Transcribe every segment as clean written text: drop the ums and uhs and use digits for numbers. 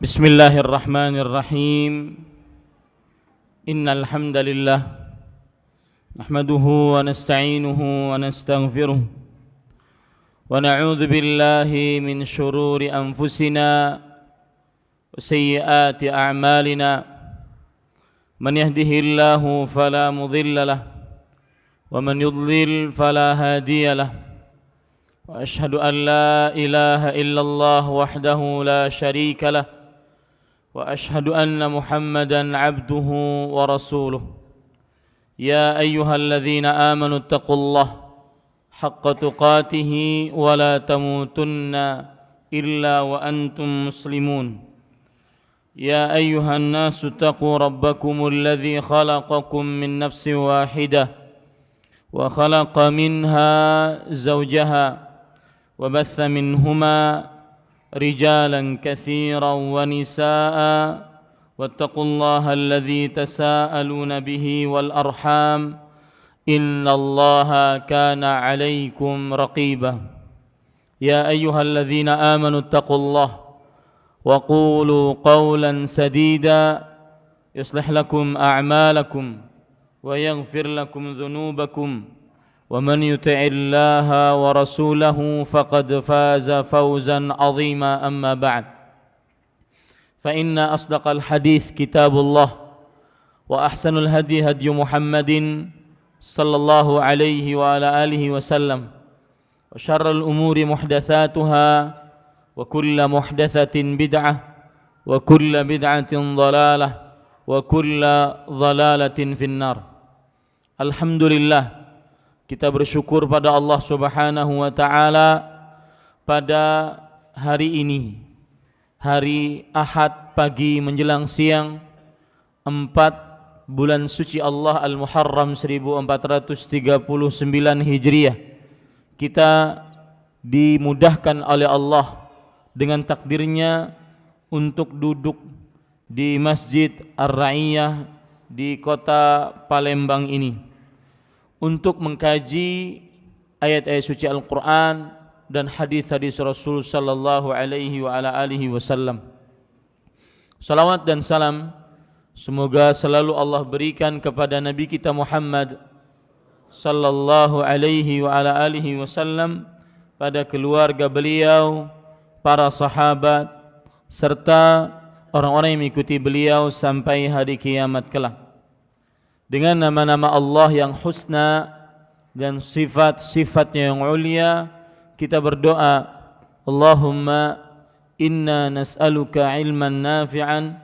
بسم الله الرحمن الرحيم إن الحمد لله نحمده ونستعينه ونستغفره ونعوذ بالله من شرور أنفسنا وسيئات أعمالنا من يهده الله فلا مضل له ومن يضلل فلا هادي له وأشهد أن لا إله إلا الله وحده لا شريك له وأشهد أن محمدًا عبده ورسوله يا أيها الذين آمنوا اتقوا الله حق تقاته ولا تموتن إلا وأنتم مسلمون يا أيها الناس اتقوا ربكم الذي خلقكم من نفس واحدة وخلق منها زوجها وبث منهما رجالا كثيرا ونساء واتقوا الله الذي تساءلون به والأرحام إن الله كان عليكم رقيبا يا أيها الذين آمنوا اتقوا الله وقولوا قولا سديدا يصلح لكم أعمالكم ويغفر لكم ذنوبكم ومن يطع الله ورسوله فقد فاز فوزا عظيما أما بعد فإن أصدق الحديث كتاب الله وأحسن الهدي هدي محمد صلى الله عليه وعلى آله وسلم وشر الأمور محدثاتها وكل محدثة بدعة وكل بدعة ضلالة وكل ضلالة في النار. Alhamdulillah, kita bersyukur pada Allah Subhanahu wa taala pada hari ini, hari Ahad pagi menjelang siang 4 bulan suci Allah Al-Muharram 1439 Hijriah. Kita dimudahkan oleh Allah dengan takdirnya untuk duduk di Masjid Ar-Ra'iyah di kota Palembang ini untuk mengkaji ayat-ayat suci Al-Quran dan hadis-hadis Rasul sallallahu alaihi wa ala alihi wasallam. Salawat dan salam semoga selalu Allah berikan kepada Nabi kita Muhammad sallallahu alaihi wa ala alihi wasallam, pada keluarga beliau, para sahabat, serta orang-orang yang mengikuti beliau sampai hari kiamat kelak. Dengan nama-nama Allah yang husna dan sifat-sifatnya yang ulia, kita berdoa, Allahumma inna nas'aluka ilman nafi'an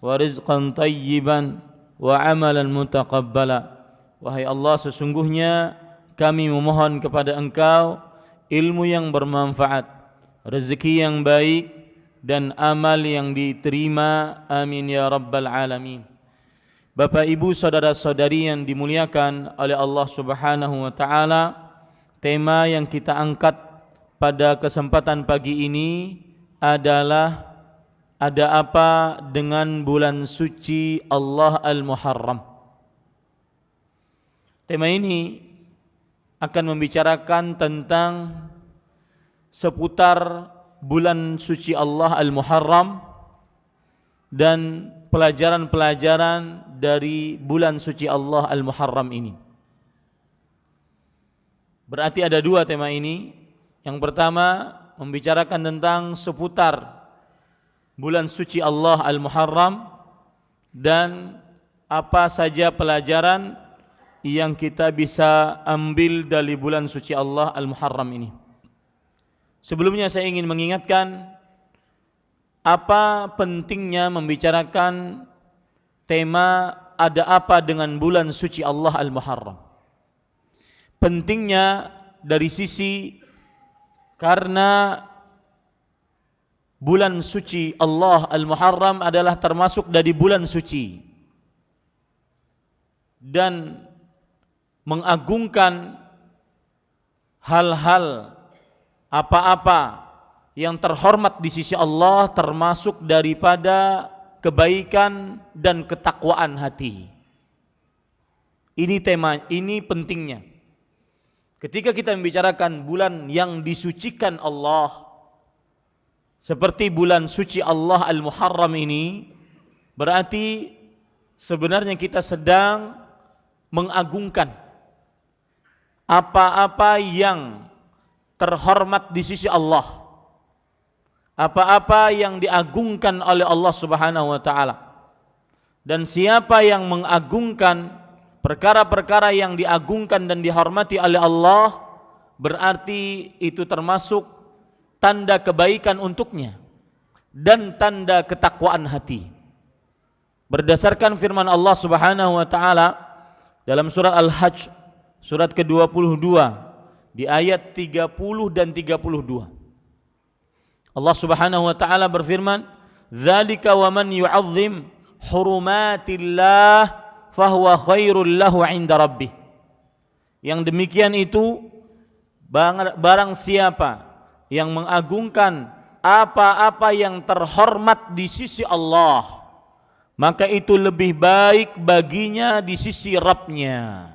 wa rizqan tayyiban wa amalan mutaqabbala. Wahai Allah, sesungguhnya kami memohon kepada Engkau ilmu yang bermanfaat, rezeki yang baik, dan amal yang diterima. Amin ya rabbal alamin. Bapak, Ibu, saudara-saudari yang dimuliakan oleh Allah Subhanahu wa taala, tema yang kita angkat pada kesempatan pagi ini adalah ada apa dengan bulan suci Allah Al-Muharram. Tema ini akan membicarakan tentang seputar bulan suci Allah Al-Muharram dan pelajaran-pelajaran dari bulan suci Allah Al-Muharram ini. Berarti ada dua tema ini. Yang pertama membicarakan tentang seputar bulan suci Allah Al-Muharram dan apa saja pelajaran yang kita bisa ambil dari bulan suci Allah Al-Muharram ini. Sebelumnya saya ingin mengingatkan apa pentingnya membicarakan tema ada apa dengan bulan suci Allah Al-Muharram. Pentingnya dari sisi karena bulan suci Allah Al-Muharram adalah termasuk dari bulan suci dan mengagungkan hal-hal apa-apa yang terhormat di sisi Allah, termasuk daripada kebaikan dan ketakwaan hati. Ini tema, ini pentingnya. Ketika kita membicarakan bulan yang disucikan Allah, seperti bulan suci Allah Al-Muharram ini, berarti sebenarnya kita sedang mengagungkan apa-apa yang terhormat di sisi Allah, apa-apa yang diagungkan oleh Allah Subhanahu wa taala. Dan siapa yang mengagungkan perkara-perkara yang diagungkan dan dihormati oleh Allah, berarti itu termasuk tanda kebaikan untuknya dan tanda ketakwaan hati. Berdasarkan firman Allah Subhanahu wa taala dalam surat Al-Hajj surat ke-22 di ayat 30 dan 32. Allah Subhanahu wa taala berfirman, "Dzalika wa man yu'azzim hurumatillah fahuwa khairul lahu 'inda rabbih." Yang demikian itu, barang siapa yang mengagungkan apa-apa yang terhormat di sisi Allah, maka itu lebih baik baginya di sisi Rabb-Nya.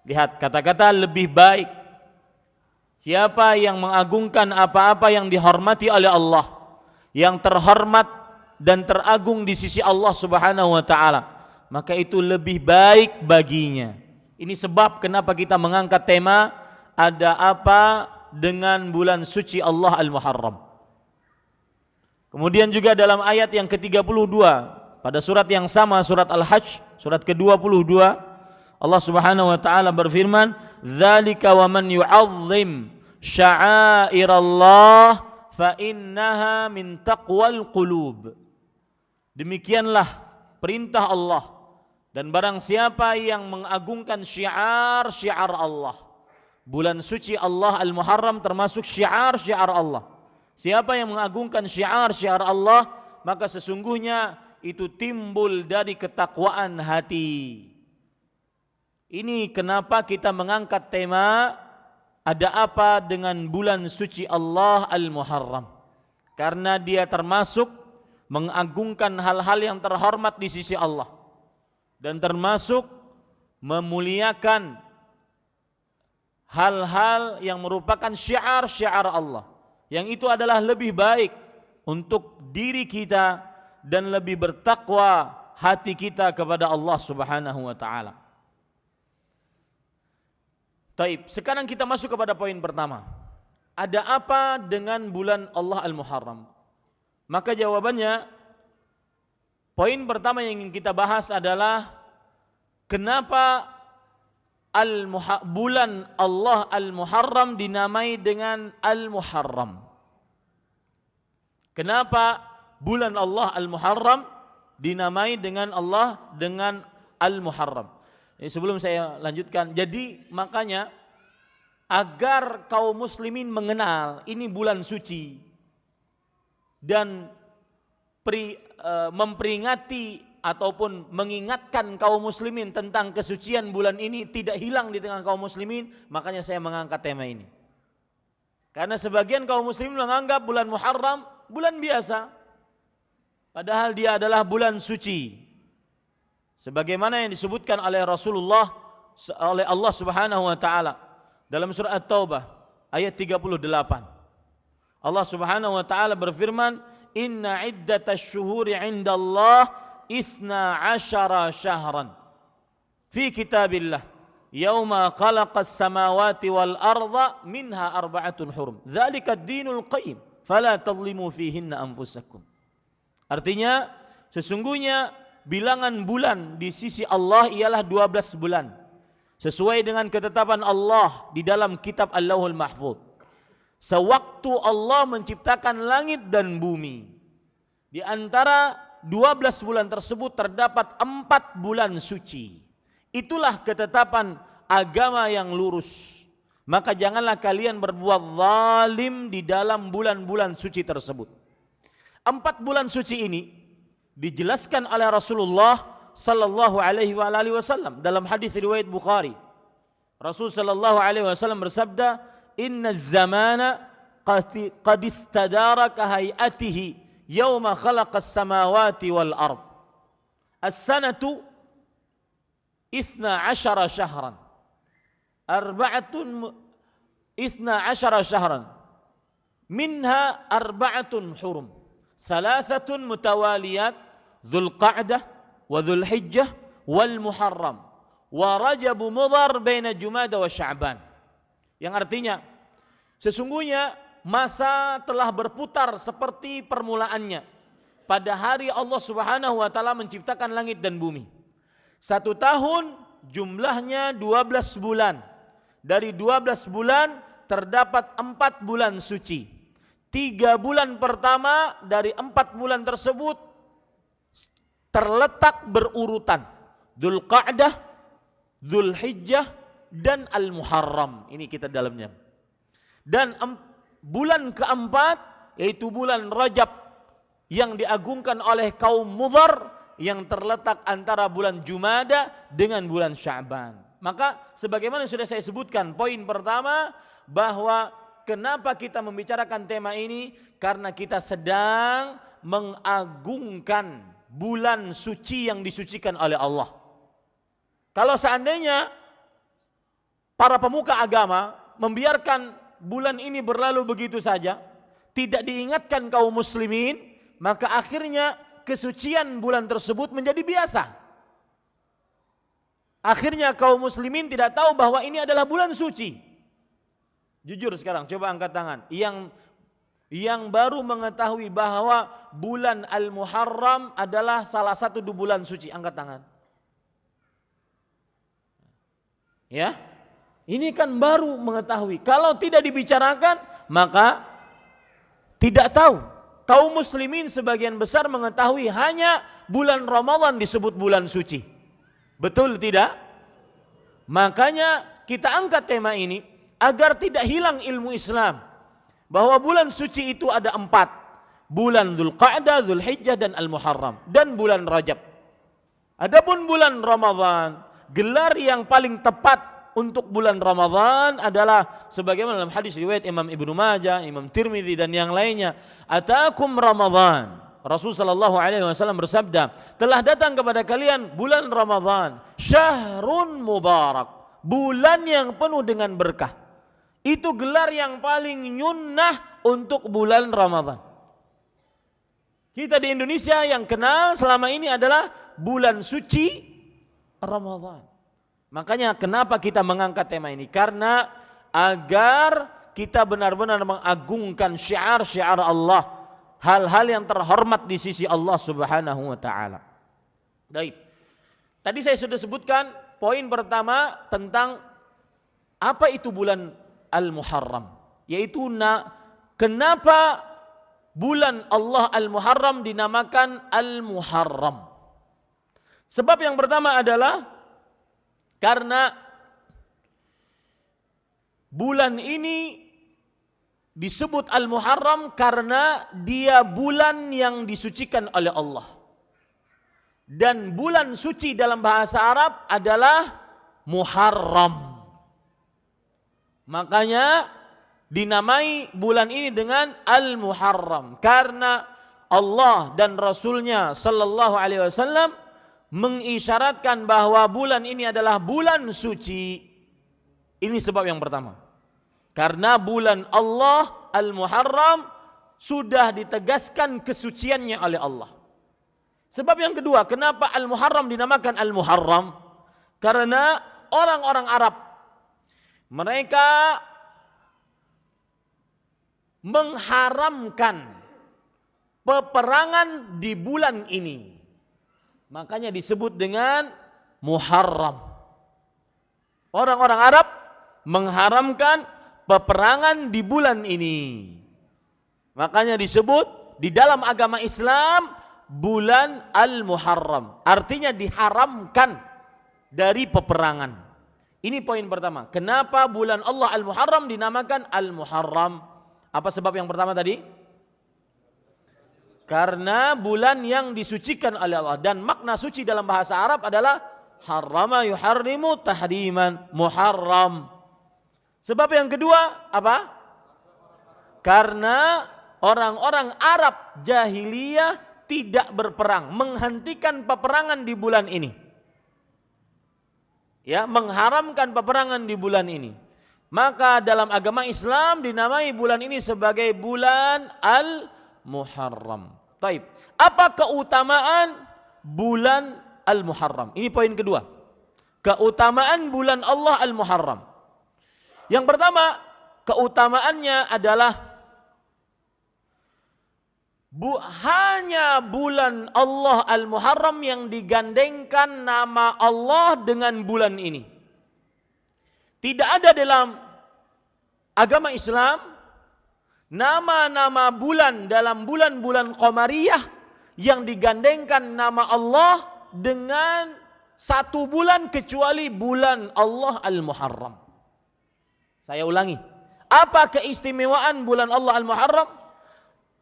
Lihat kata-kata lebih baik. Siapa yang mengagungkan apa-apa yang dihormati oleh Allah, yang terhormat dan teragung di sisi Allah Subhanahu wa taala, maka itu lebih baik baginya. Ini sebab kenapa kita mengangkat tema ada apa dengan bulan suci Allah Al-Muharram. Kemudian juga dalam ayat yang ke-32 pada surat yang sama, surat Al-Hajj surat ke-22, Allah Subhanahu wa taala berfirman, "Dzalika wa man yu'azzim sya'airallah fa innaha min taqwal qulub." Demikianlah perintah Allah, dan barang siapa yang mengagungkan syiar-syiar Allah. Bulan suci Allah Al-Muharram termasuk syiar-syiar Allah. Siapa yang mengagungkan syiar-syiar Allah, maka sesungguhnya itu timbul dari ketakwaan hati. Ini kenapa kita mengangkat tema ada apa dengan bulan suci Allah Al-Muharram. Karena dia termasuk mengagungkan hal-hal yang terhormat di sisi Allah, dan termasuk memuliakan hal-hal yang merupakan syiar-syiar Allah, yang itu adalah lebih baik untuk diri kita dan lebih bertakwa hati kita kepada Allah Subhanahu wa taala. Taib, sekarang kita masuk kepada poin pertama. Ada apa dengan bulan Allah Al-Muharram? Maka jawabannya, poin pertama yang ingin kita bahas adalah kenapa bulan Allah Al-Muharram dinamai dengan Al-Muharram. Kenapa bulan Allah Al-Muharram dinamai dengan Al-Muharram? Sebelum saya lanjutkan, jadi makanya agar kaum muslimin mengenal ini bulan suci dan memperingati ataupun mengingatkan kaum muslimin tentang kesucian bulan ini tidak hilang di tengah kaum muslimin, makanya saya mengangkat tema ini. Karena sebagian kaum muslimin menganggap bulan Muharram bulan biasa, padahal dia adalah bulan suci. Sebagaimana yang disebutkan oleh Rasulullah, oleh Allah Subhanahu wa taala dalam surah At-Taubah ayat 38. Allah Subhanahu wa taala berfirman, "Inna iddatash syuhuri 'indallah 12 syahran fi kitabillah yauma khalaqas samawati wal arda minha arba'atun hurum. Dzalika ad-dinul qayyim fala tadhlimu fihinna anfusakum." Artinya, sesungguhnya bilangan bulan di sisi Allah ialah 12 bulan sesuai dengan ketetapan Allah di dalam kitab Allahul Mahfuz. Sewaktu Allah menciptakan langit dan bumi, di antara 12 bulan tersebut terdapat 4 bulan suci. Itulah ketetapan agama yang lurus. Maka janganlah kalian berbuat zalim di dalam bulan-bulan suci tersebut. 4 bulan suci ini dijelaskan oleh Rasulullah sallallahu alaihi wasallam dalam hadis riwayat Bukhari. Rasul sallallahu alaihi wasallam bersabda, "Inna zamana qad istadara ka hayatihi yauma khalaqas samawati wal ard. As-sanatu 12 syahran. Arba'atun 12 syahran minha arba'atun hurum, thalathatun mutawaliyat, Dzulqa'dah wa Dzulhijjah wal Muharram wa Rajab Mudhar baina Jumada wa Sya'ban. Yang artinya sesungguhnya masa telah berputar seperti permulaannya pada hari Allah Subhanahu wa taala menciptakan langit dan bumi. 1 tahun jumlahnya 12 bulan. Dari 12 bulan terdapat 4 bulan suci. 3 bulan pertama dari 4 bulan tersebut terletak berurutan. Dzulqa'dah, Dzulhijjah dan Al-Muharram. Ini kita dalamnya. Dan bulan keempat yaitu bulan Rajab yang diagungkan oleh kaum Mudhar yang terletak antara bulan Jumada dengan bulan Sya'ban. Maka sebagaimana sudah saya sebutkan, poin pertama bahwa kenapa kita membicarakan tema ini, karena kita sedang mengagungkan bulan suci yang disucikan oleh Allah. Kalau seandainya para pemuka agama membiarkan bulan ini berlalu begitu saja, tidak diingatkan kaum muslimin, maka akhirnya kesucian bulan tersebut menjadi biasa. Akhirnya kaum muslimin tidak tahu bahwa ini adalah bulan suci. Jujur sekarang, coba angkat tangan. Yang baru mengetahui bahwa bulan Al-Muharram adalah salah satu bulan suci, angkat tangan. Ya, ini kan baru mengetahui. Kalau tidak dibicarakan, maka tidak tahu. Kaum muslimin sebagian besar mengetahui hanya bulan Ramadan disebut bulan suci. Betul tidak? Makanya kita angkat tema ini agar tidak hilang ilmu Islam. Bahwa bulan suci itu ada 4. Bulan Dzulqa'dah, Dzulhijjah dan Al-Muharram. Dan bulan Rajab. Adapun bulan Ramadan, gelar yang paling tepat untuk bulan Ramadan adalah sebagaimana dalam hadis riwayat Imam Ibnu Majah, Imam Tirmidzi dan yang lainnya, atakum Ramadan. Rasul sallallahu alaihi wasallam bersabda, telah datang kepada kalian bulan Ramadan, syahrun mubarak, bulan yang penuh dengan berkah. Itu gelar yang paling nyunnah untuk bulan Ramadan. Kita di Indonesia yang kenal selama ini adalah bulan suci Ramadan. Makanya kenapa kita mengangkat tema ini? Karena agar kita benar-benar mengagungkan syiar-syiar Allah, hal-hal yang terhormat di sisi Allah Subhanahu wa taala. Baik. Tadi saya sudah sebutkan poin pertama tentang apa itu bulan Al-Muharram, yaitu kenapa bulan Allah Al-Muharram dinamakan Al-Muharram. Sebab yang pertama adalah karena bulan ini disebut Al-Muharram karena dia bulan yang disucikan oleh Allah. Dan bulan suci dalam bahasa Arab adalah Muharram. Makanya dinamai bulan ini dengan Al-Muharram karena Allah dan Rasulnya sallallahu alaihi wasallam mengisyaratkan bahwa bulan ini adalah bulan suci. Ini sebab yang pertama. Karena bulan Allah Al-Muharram sudah ditegaskan kesuciannya oleh Allah. Sebab yang kedua, kenapa Al-Muharram dinamakan Al-Muharram? Karena orang-orang Arab mereka mengharamkan peperangan di bulan ini. Makanya disebut dengan Muharram. Orang-orang Arab mengharamkan peperangan di bulan ini. Makanya disebut di dalam agama Islam bulan Al-Muharram. Artinya diharamkan dari peperangan. Ini poin pertama. Kenapa bulan Allah Al-Muharram dinamakan Al-Muharram? Apa sebab yang pertama tadi? Karena bulan yang disucikan oleh Allah. Dan makna suci dalam bahasa Arab adalah harrama yuharrimu tahriman, muharram. Sebab yang kedua apa? Karena orang-orang Arab jahiliyah tidak berperang, menghentikan peperangan di bulan ini. Ya, mengharamkan peperangan di bulan ini. Maka dalam agama Islam dinamai bulan ini sebagai bulan Al-Muharram. Baik. Apa keutamaan bulan Al-Muharram? Ini poin kedua. Keutamaan bulan Allah Al-Muharram. Yang pertama, keutamaannya adalah hanya bulan Allah Al-Muharram yang digandengkan nama Allah dengan bulan ini. Tidak ada dalam agama Islam nama-nama bulan dalam bulan-bulan qamariyah yang digandengkan nama Allah dengan satu bulan kecuali bulan Allah Al-Muharram. Saya ulangi. Apa keistimewaan bulan Allah Al-Muharram?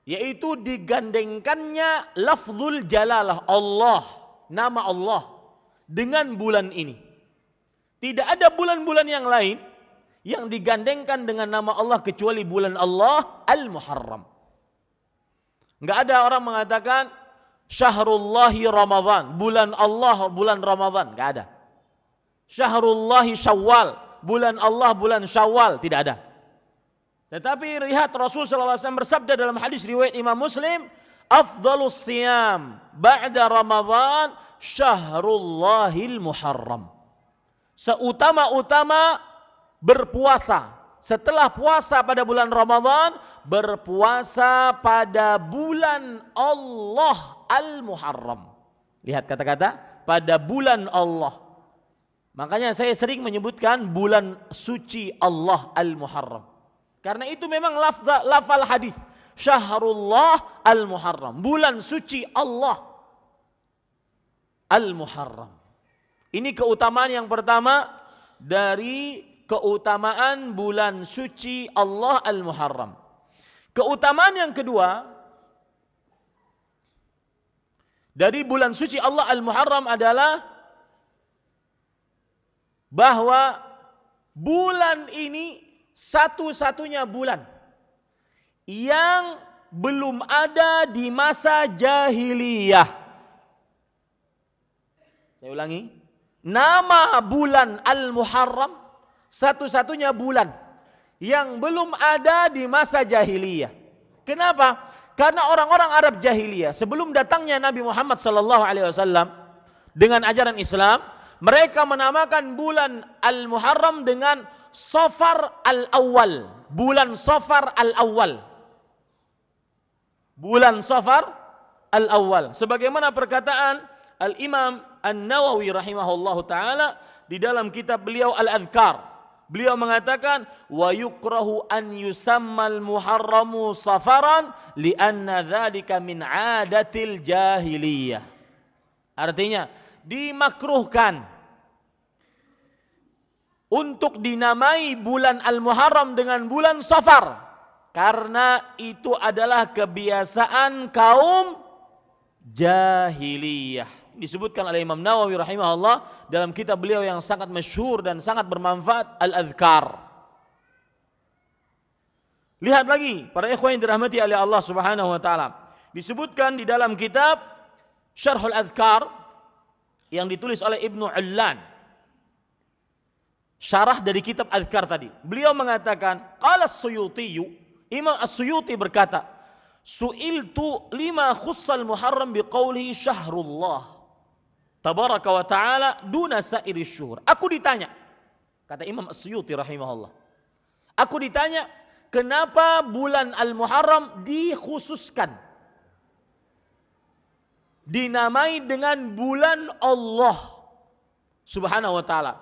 Yaitu digandengkannya lafzul jalalah Allah, nama Allah dengan bulan ini. Tidak ada bulan-bulan yang lain yang digandengkan dengan nama Allah kecuali bulan Allah Al-Muharram. Enggak ada orang mengatakan Syahrullahi Ramadan, bulan Allah, bulan Ramadan, enggak ada. Syahrullahi Syawal, bulan Allah, bulan Syawal, tidak ada. Tetapi lihat Rasul sallallahu alaihi wasallam bersabda dalam hadis riwayat Imam Muslim, afdhalus siyam ba'da Ramadan Syahrullahil Muharram. Seutama-utama berpuasa setelah puasa pada bulan Ramadan, berpuasa pada bulan Allah Al-Muharram. Lihat kata-kata pada bulan Allah. Makanya saya sering menyebutkan bulan suci Allah Al-Muharram. Karena itu memang lafal hadis Syahrullah Al-Muharram, bulan suci Allah Al-Muharram. Ini keutamaan yang pertama dari keutamaan bulan suci Allah Al-Muharram. Keutamaan yang kedua dari bulan suci Allah Al-Muharram adalah bahwa bulan ini satu-satunya bulan yang belum ada di masa jahiliyah. Saya ulangi. Nama bulan Al-Muharram satu-satunya bulan yang belum ada di masa jahiliyah. Kenapa? Karena orang-orang Arab jahiliyah sebelum datangnya Nabi Muhammad SAW dengan ajaran Islam, mereka menamakan bulan Al-Muharram dengan Safar Al-Awwal, bulan Safar Al-Awwal. Bulan Safar Al-Awwal. Sebagaimana perkataan Al-Imam An-Nawawi rahimahullahu taala di dalam kitab beliau Al-Adhkar. Beliau mengatakan wa yukrahu an yusammal muharramu safaran lianna dzalika min adatil jahiliyah. Artinya dimakruhkan untuk dinamai bulan Al-Muharram dengan bulan Safar karena itu adalah kebiasaan kaum jahiliyah. Disebutkan oleh Imam Nawawi rahimahullah dalam kitab beliau yang sangat masyhur dan sangat bermanfaat Al-Adhkar. Lihat lagi para ikhwan yang dirahmati oleh Allah Subhanahu wa taala. Disebutkan di dalam kitab Syarhul Adhkar yang ditulis oleh Ibnu Ullan. Syarah dari kitab Adhkar tadi. Beliau mengatakan, qala As-Suyuti, Imam As-Suyuti berkata, su'iltu lima khussal Muharram biqaulihi syahrullah tabaraka wa ta'ala duna sairi syuhur. Aku ditanya, kata Imam As-Suyuti rahimahullah, aku ditanya kenapa bulan Al-Muharram dikhususkan, dinamai dengan bulan Allah Subhanahu wa ta'ala.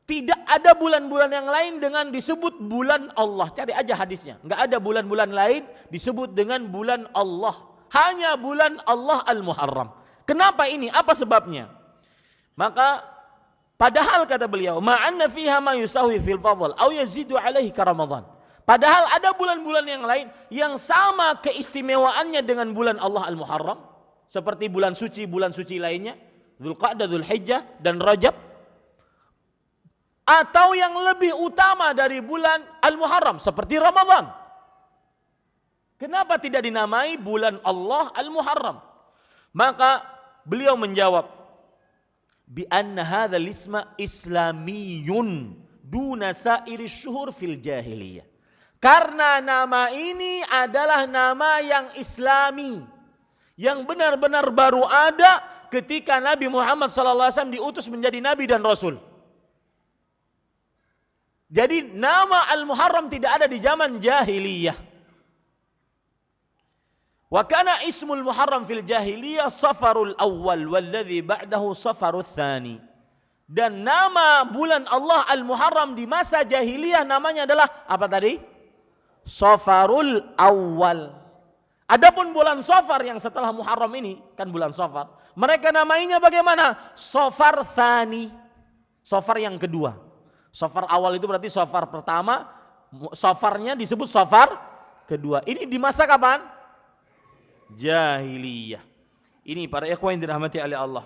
Tidak ada bulan-bulan yang lain dengan disebut bulan Allah. Cari aja hadisnya. Enggak ada bulan-bulan lain disebut dengan bulan Allah. Hanya bulan Allah Al-Muharram. Kenapa ini? Apa sebabnya? Maka padahal kata beliau, ma'anna fiha ma yusawi fil fadl aw yazidu alaihi ka Ramadan. Padahal ada bulan-bulan yang lain yang sama keistimewaannya dengan bulan Allah Al-Muharram, seperti bulan suci lainnya, Dzulqa'dah, Dzulhijjah dan Rajab. Atau yang lebih utama dari bulan Al-Muharram seperti Ramadan. Kenapa tidak dinamai bulan Allah Al-Muharram? Maka beliau menjawab, bi anna hadzal isma islamiyun duna sairi syuhur fil jahiliyah. Karena nama ini adalah nama yang islami, yang benar-benar baru ada ketika Nabi Muhammad SAW diutus menjadi Nabi dan Rasul. Jadi nama Al-Muharram tidak ada di zaman jahiliyah. Wa kana ismul Muharram fil jahiliyah Safarul Awwal walladzi ba'dahu Safarul Tsani. Dan nama bulan Allah Al-Muharram di masa jahiliyah namanya adalah apa tadi? Safarul Awwal. Adapun bulan Safar yang setelah Muharram ini, kan bulan Safar, mereka namainya bagaimana? Safar Tsani. Safar yang kedua. Safar awal itu berarti Safar pertama, Safarnya disebut Safar kedua. Ini di masa kapan? Jahiliyah. Ini para ikhwan yang dirahmati oleh Allah.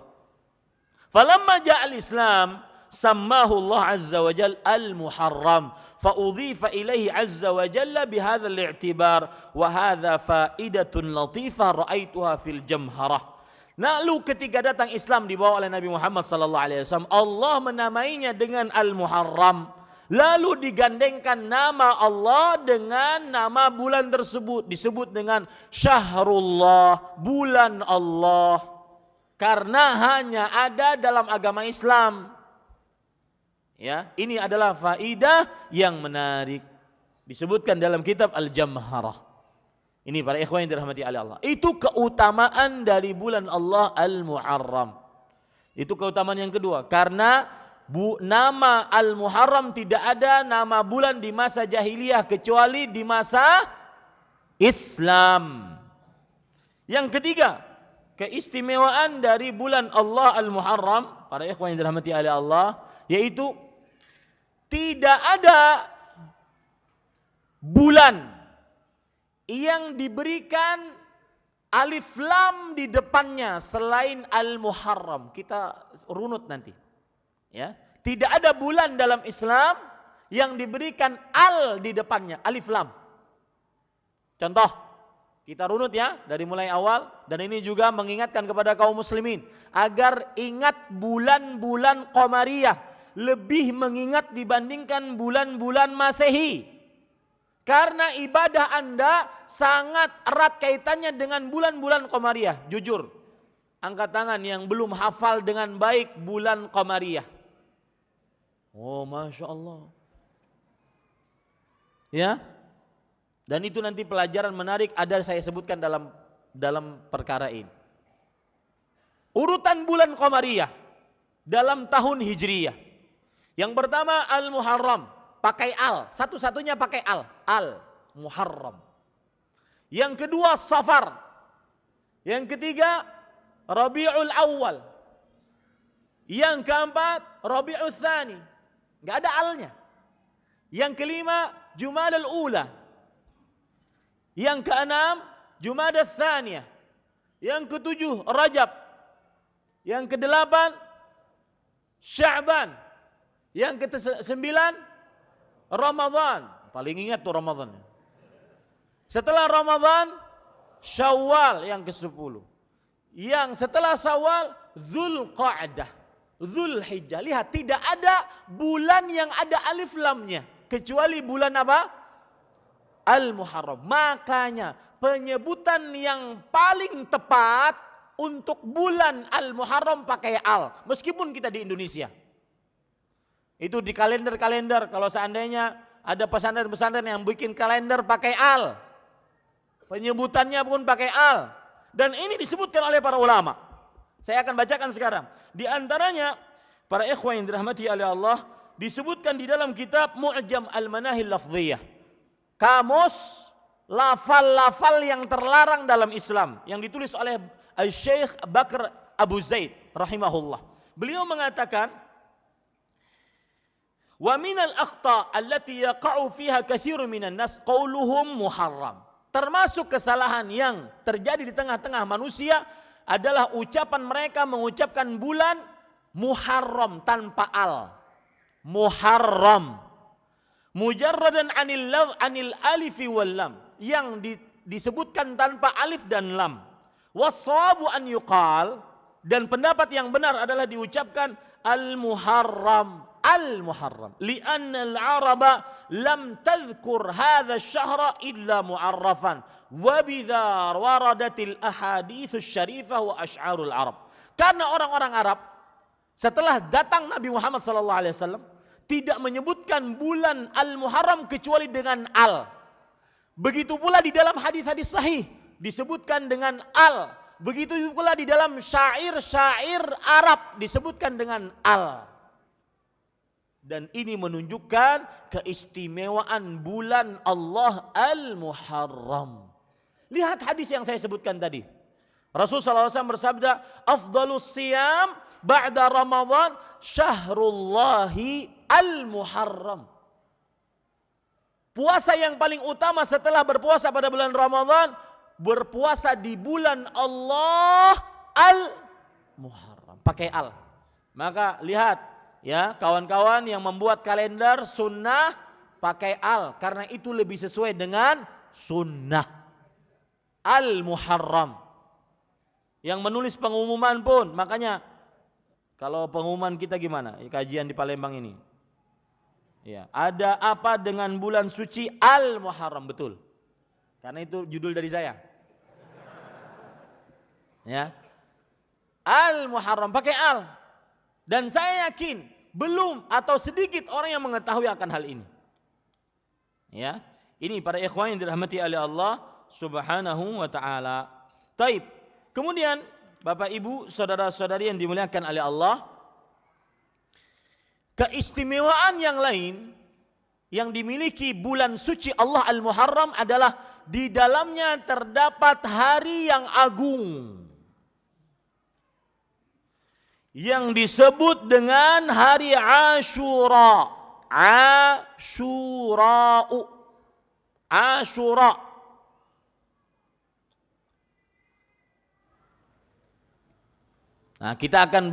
Falamma ja'al Islam sammahu Allah azza wa jalla al-Muharram fa udhifa ilaihi azza wa jalla bihadha al-i'tibar wa hadha faidatun latifah ra'aituha fil jamharah. Lalu ketika datang Islam dibawa oleh Nabi Muhammad sallallahu alaihi wasallam, Allah menamainya dengan Al-Muharram. Lalu digandengkan nama Allah dengan nama bulan tersebut, disebut dengan Syahrullah, bulan Allah. Karena hanya ada dalam agama Islam. Ya, ini adalah faidah yang menarik. Disebutkan dalam kitab Al-Jamharah. Ini para ikhwan yang dirahmati oleh Allah. Itu keutamaan dari bulan Allah Al-Muharram. Itu keutamaan yang kedua. Karena nama Al-Muharram tidak ada nama bulan di masa jahiliyah kecuali di masa Islam. Yang ketiga, keistimewaan dari bulan Allah Al-Muharram, para ikhwan yang dirahmati oleh Allah, yaitu tidak ada bulan yang diberikan alif lam di depannya selain Al-Muharram. Kita runut nanti. Ya, tidak ada bulan dalam Islam yang diberikan al di depannya, alif lam. Contoh, kita runut ya dari mulai awal, dan ini juga mengingatkan kepada kaum muslimin agar ingat bulan-bulan Qamariyah, lebih mengingat dibandingkan bulan-bulan Masehi. Karena ibadah Anda sangat erat kaitannya dengan bulan-bulan Qamariyah. Jujur, angkat tangan yang belum hafal dengan baik bulan Qamariyah. Oh, Masya Allah. Ya. Dan itu nanti pelajaran menarik ada saya sebutkan dalam perkara ini. Urutan bulan Qamariyah dalam tahun Hijriyah. Yang pertama Al-Muharram, pakai al, satu-satunya pakai Al-Muharram. Yang kedua Safar. Yang ketiga Rabiul Awal. Yang keempat Rabiul Tsani. Enggak ada alnya. Yang kelima Jumadal Ula. Yang keenam Jumadal Tsaniyah. Yang ketujuh Rajab. Yang kedelapan Sya'ban. Yang kesembilan Ramadan. Paling ingat tuh Ramadan. Setelah Ramadan Syawal yang ke-10. Yang setelah Syawal Dzulqa'dah, Dzulhijjah. Lihat, tidak ada bulan yang ada alif lamnya kecuali bulan apa? Al-Muharram. Makanya penyebutan yang paling tepat untuk bulan Al-Muharram pakai al, meskipun kita di Indonesia. Itu di kalender-kalender, kalau seandainya ada pesantren-pesantren yang bikin kalender pakai al, penyebutannya pun pakai al. Dan ini disebutkan oleh para ulama. Saya akan bacakan sekarang. Di antaranya, para ikhwan yang dirahmati oleh Allah, disebutkan di dalam kitab Mu'jam Al-Manahil Lafdhiyah. Kamus lafal-lafal yang terlarang dalam Islam, yang ditulis oleh Syekh Bakr Abu Zaid rahimahullah. Beliau mengatakan, wa minal akhta allati yaqa'u fiha katsirun minan nas qauluhum muharram. Termasuk kesalahan yang terjadi di tengah-tengah manusia adalah ucapan mereka mengucapkan bulan Muharram tanpa al. Muharram. Mujarradan anil alifi wal lam, yang disebutkan tanpa alif dan lam. Wassawabu an yuqal, dan pendapat yang benar adalah diucapkan al-Muharram. al-Muharram. Lianna al-Araba lam tadhkur hadha asy-syahra illa mu'arrafan. Wa bidza waradatil ahadits syarifah wa asy'arul Arab. Karena orang-orang Arab setelah datang Nabi Muhammad sallallahu alaihi wasallam tidak menyebutkan bulan Al-Muharram kecuali dengan al. Begitu pula di dalam hadis-hadis sahih disebutkan dengan al. Begitu pula di dalam syair-syair Arab disebutkan dengan al. Dan ini menunjukkan keistimewaan bulan Allah Al-Muharram. Lihat hadis yang saya sebutkan tadi. Rasulullah SAW bersabda, "Afdhalus siyam ba'da Ramadan syahrullahi Al-Muharram." Puasa yang paling utama setelah berpuasa pada bulan Ramadan, berpuasa di bulan Allah Al-Muharram. Pakai al. Maka lihat ya, kawan-kawan yang membuat kalender sunnah pakai al, karena itu lebih sesuai dengan sunnah. Al-Muharram. Yang menulis pengumuman pun, makanya kalau pengumuman kita gimana? Kajian di Palembang ini. Ya, ada apa dengan bulan suci Al-Muharram? Betul. Karena itu judul dari saya. Ya. Al-Muharram pakai al. Dan saya yakin belum atau sedikit orang yang mengetahui akan hal ini. Ya. Ini para ikhwan yang dirahmati oleh Allah Subhanahu wa taala. Taib. Kemudian Bapak Ibu, saudara-saudari yang dimuliakan oleh Allah, keistimewaan yang lain yang dimiliki bulan suci Allah Al-Muharram adalah di dalamnya terdapat hari yang agung yang disebut dengan hari Asyura. Asyura. Nah, kita akan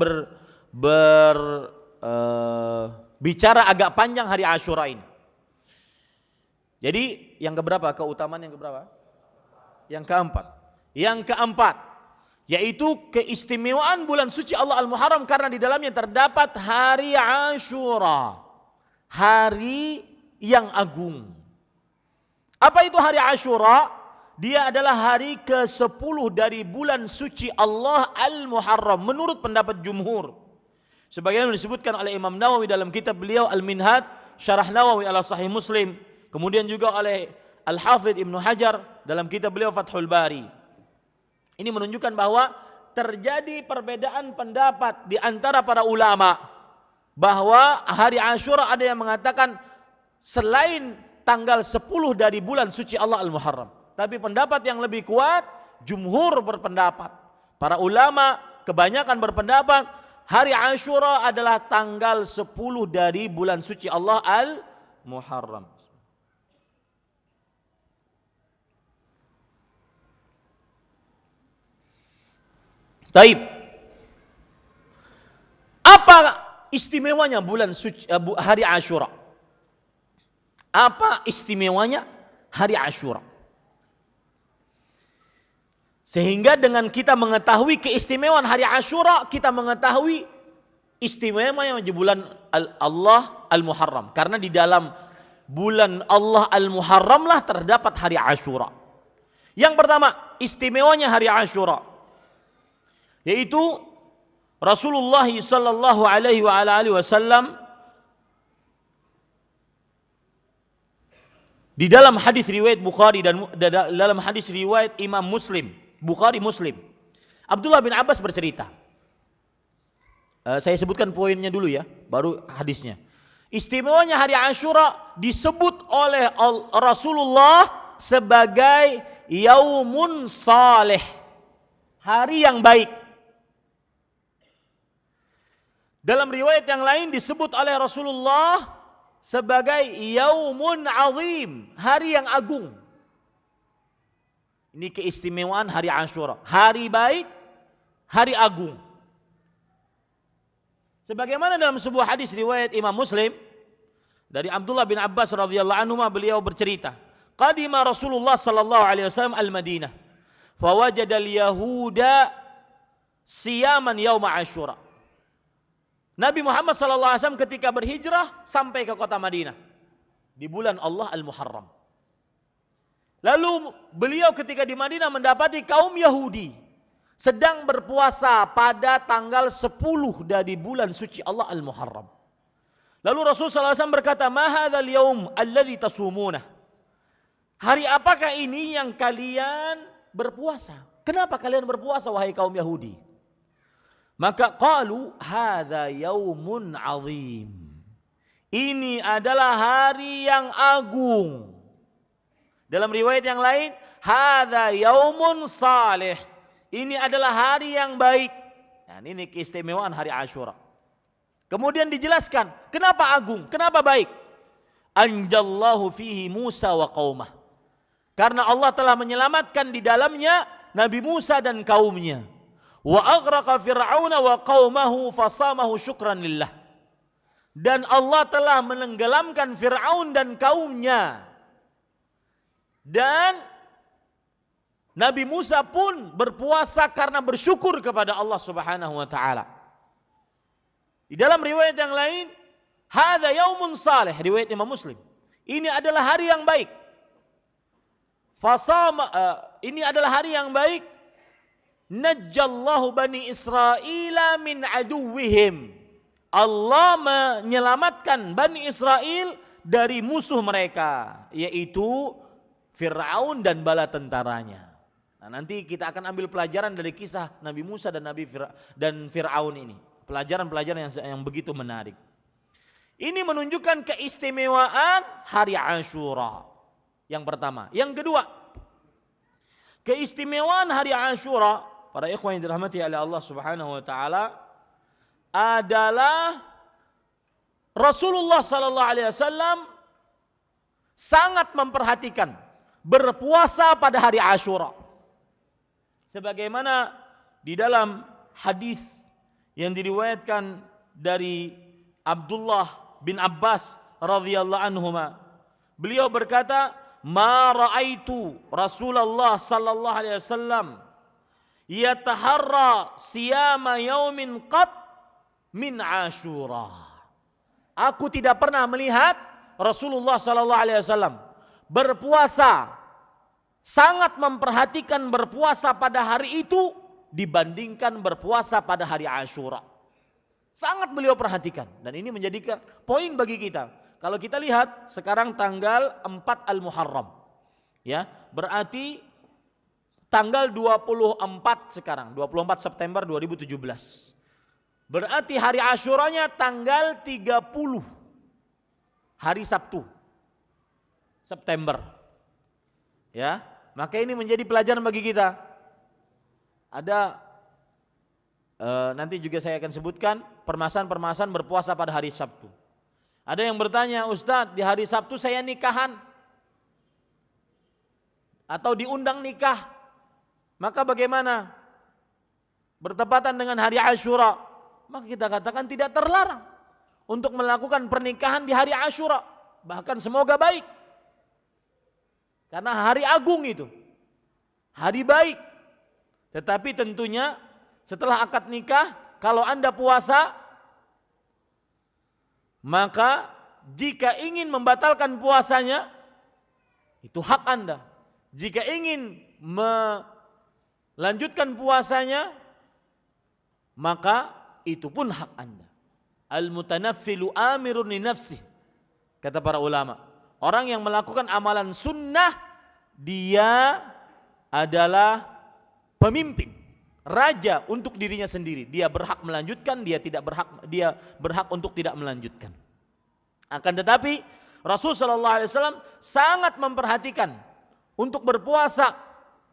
bicara agak panjang hari Asyura ini. Jadi yang keberapa? Keutamaan yang keberapa? Yang keempat. Yang keempat yaitu keistimewaan bulan suci Allah Al-Muharram karena di dalamnya terdapat hari Asyura. Hari yang agung. Apa itu hari Asyura? Dia adalah hari ke-10 dari bulan suci Allah Al-Muharram menurut pendapat jumhur. Sebagaimana disebutkan oleh Imam Nawawi dalam kitab beliau Al-Minhaj, Syarah Nawawi ala Sahih Muslim. Kemudian juga oleh Al-Hafidh Ibnu Hajar dalam kitab beliau Fathul Bari. Ini menunjukkan bahwa terjadi perbedaan pendapat di antara para ulama. Bahwa hari Asyura ada yang mengatakan selain tanggal 10 dari bulan suci Allah Al-Muharram. Tapi pendapat yang lebih kuat, jumhur berpendapat. Para ulama kebanyakan berpendapat hari Asyura adalah tanggal 10 dari bulan suci Allah Al-Muharram. Taib. Apa istimewanya bulan suci hari Asyura? Apa istimewanya hari Asyura? Sehingga dengan kita mengetahui keistimewaan hari Asyura, kita mengetahui istimewanya di bulan Allah Al-Muharram. Karena di dalam bulan Allah Al-Muharram lah terdapat hari Asyura. Yang pertama, istimewanya hari Asyura, yaitu Rasulullah sallallahu alaihi wasallam di dalam hadis riwayat Bukhari dan dalam hadis riwayat Imam Muslim, Bukhari Muslim, Abdullah bin Abbas bercerita. Saya sebutkan poinnya dulu ya, baru hadisnya. Istimewanya hari Asyura disebut oleh Rasulullah sebagai Yaumun Saleh, hari yang baik. Dalam riwayat yang lain disebut oleh Rasulullah sebagai Yaumun Azim, hari yang agung. Ini keistimewaan hari Asyura, hari baik, hari agung. Sebagaimana dalam sebuah hadis riwayat Imam Muslim dari Abdullah bin Abbas radhiyallahu anhu, beliau bercerita, qadima Rasulullah sallallahu alaihi wasallam al-Madinah, fawajada al-yahuda siyaman yaum Asyura. Nabi Muhammad SAW ketika berhijrah sampai ke kota Madinah di bulan Allah Al-Muharram. Lalu beliau ketika di Madinah mendapati kaum Yahudi sedang berpuasa pada tanggal 10 dari bulan suci Allah Al-Muharram. Lalu Rasulullah SAW berkata, "Ma hadzal yaum alladzi tasumunah?" Hari apakah ini yang kalian berpuasa? Kenapa kalian berpuasa wahai kaum Yahudi? Maka qalu hadza yaumun azim. Ini adalah hari yang agung. Dalam riwayat yang lain, hadza yaumun salih. Ini adalah hari yang baik. Nah, ini keistimewaan hari Asyura. Kemudian dijelaskan, kenapa agung? Kenapa baik? Anjallahu fihi Musa wa qaumah. Karena Allah telah menyelamatkan di dalamnya Nabi Musa dan kaumnya. Wa aghraqa fir'auna wa qaumahu fasamahu syukran lillah. Dan Allah telah menenggelamkan Fir'aun dan kaumnya. Dan Nabi Musa pun berpuasa karena bersyukur kepada Allah Subhanahu wa taala. Di dalam riwayat yang lain, hadza yaumun salih, riwayat Imam Muslim. Ini adalah hari yang baik. Ini adalah hari yang baik. Najjallahu bani Israila min aduwwihim. Allah menyelamatkan Bani Israel dari musuh mereka, yaitu Fir'aun dan bala tentaranya. Nah, nanti kita akan ambil pelajaran dari kisah Nabi Musa dan Fir'aun ini. Pelajaran-pelajaran yang begitu menarik. Ini menunjukkan keistimewaan hari Asyura. Yang pertama. Yang kedua, keistimewaan hari Asyura, para ikhwan yang dirahmati oleh Allah Subhanahu wa taala, adalah Rasulullah sallallahu alaihi wasallam sangat memperhatikan berpuasa pada hari Asyura. Sebagaimana di dalam hadis yang diriwayatkan dari Abdullah bin Abbas radhiyallahu anhuma, beliau berkata, "Ma ra'aitu Rasulullah sallallahu alaihi wasallam yataharra siyama yaumin qat min Asyura." Aku tidak pernah melihat Rasulullah sallallahu alaihi wasallam berpuasa, sangat memperhatikan berpuasa pada hari itu dibandingkan berpuasa pada hari Asyura. Sangat beliau perhatikan, dan ini menjadi poin bagi kita. Kalau kita lihat sekarang tanggal 4 Al-Muharram, ya, berarti tanggal 24 sekarang, 24 September 2017. Berarti hari Asyuranya tanggal 30, hari Sabtu, September. Ya, maka ini menjadi pelajaran bagi kita. Ada nanti juga saya akan sebutkan permasalahan-permasalahan berpuasa pada hari Sabtu. Ada yang bertanya, "Ustadz, di hari Sabtu saya nikahan atau diundang nikah, maka bagaimana? Bertepatan dengan hari Asyura." Maka kita katakan tidak terlarang untuk melakukan pernikahan di hari Asyura. Bahkan semoga baik. Karena hari agung itu, hari baik. Tetapi tentunya setelah akad nikah, kalau Anda puasa, maka jika ingin membatalkan puasanya, itu hak Anda. Jika ingin melanjutkan puasanya, maka itu pun hak Anda. Al-mutanaffilu amirun li nafsih, kata para ulama. Orang yang melakukan amalan sunnah, dia adalah pemimpin, raja untuk dirinya sendiri. Dia berhak melanjutkan, dia berhak untuk tidak melanjutkan. Akan tetapi Rasul sallallahu alaihi wasallam sangat memperhatikan untuk berpuasa.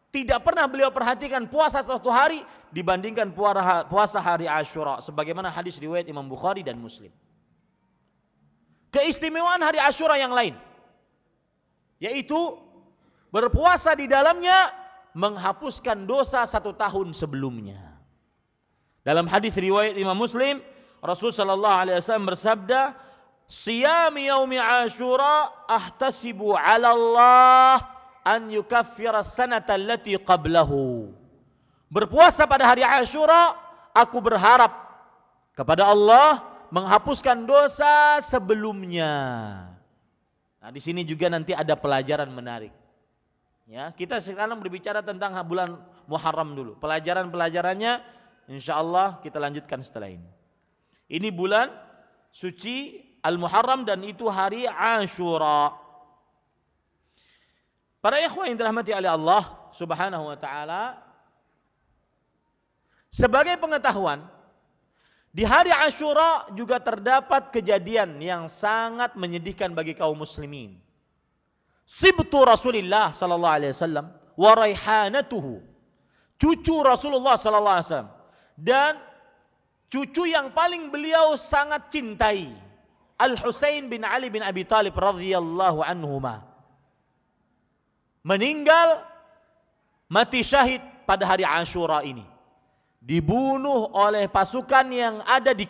Tidak pernah beliau perhatikan puasa satu hari dibandingkan puasa hari Asyura, sebagaimana hadis riwayat Imam Bukhari dan Muslim. Keistimewaan hari Asyura yang lain, yaitu berpuasa di dalamnya menghapuskan dosa 1 tahun sebelumnya. Dalam hadis riwayat Imam Muslim, Rasul sallallahu alaihi wasallam bersabda, "Siyam yaumi Asyura ahtasibu 'ala Allah an yukaffira sanata allati qablahu." Berpuasa pada hari Asyura, aku berharap kepada Allah menghapuskan dosa sebelumnya. Nah, di sini juga nanti ada pelajaran menarik. Ya, kita sekarang berbicara tentang bulan Muharram dulu. Pelajaran-pelajarannya insyaallah kita lanjutkan setelah ini. Ini bulan suci Al-Muharram dan itu hari Ashura. Para ikhwan yang dirahmati oleh Allah Subhanahu wa taala, sebagai pengetahuan, di hari Ashura juga terdapat kejadian yang sangat menyedihkan bagi kaum muslimin. Sibtu Rasulullah sallallahu alaihi wasallam wa raihanatuhu. Cucu Rasulullah sallallahu alaihi wasallam dan cucu yang paling beliau sangat cintai, Al-Husain bin Ali bin Abi Thalib radhiyallahu anhuma, meninggal mati syahid pada hari Ashura ini. Dibunuh oleh pasukan yang ada di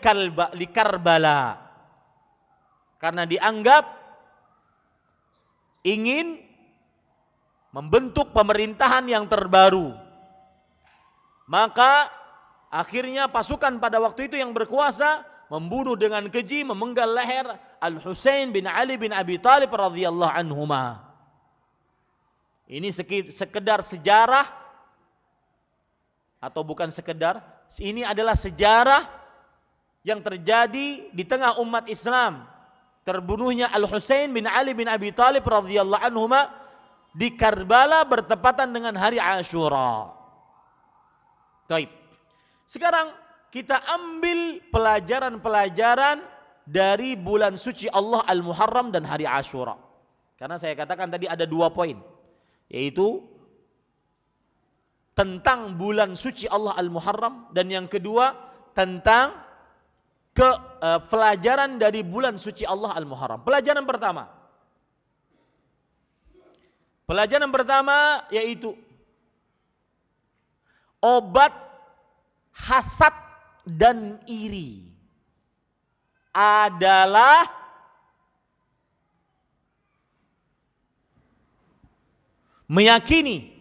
Karbala karena dianggap ingin membentuk pemerintahan yang terbaru. Maka akhirnya pasukan pada waktu itu yang berkuasa membunuh dengan keji, memenggal leher Al-Husain bin Ali bin Abi Thalib radhiyallahu anhuma. Ini sekedar sejarah, atau bukan sekedar, ini adalah sejarah yang terjadi di tengah umat Islam. Terbunuhnya Al-Husain bin Ali bin Abi Thalib radhiyallahu anhuma di Karbala bertepatan dengan hari Ashura. Baik. Sekarang kita ambil pelajaran-pelajaran dari bulan suci Allah Al-Muharram dan hari Ashura. Karena saya katakan tadi ada 2 poin, yaitu tentang bulan suci Allah Al-Muharram, dan yang kedua tentang pelajaran dari bulan suci Allah Al-Muharram. Pelajaran pertama yaitu obat hasad dan iri adalah meyakini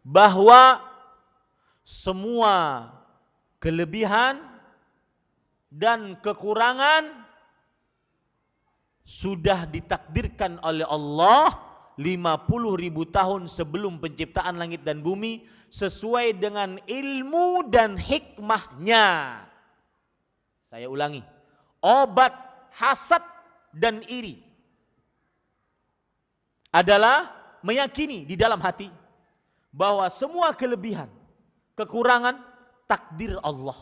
bahwa semua kelebihan dan kekurangan sudah ditakdirkan oleh Allah 50.000 tahun sebelum penciptaan langit dan bumi sesuai dengan ilmu dan hikmahnya. Saya ulangi, obat hasad dan iri adalah meyakini di dalam hati bahwa semua kelebihan, kekurangan takdir Allah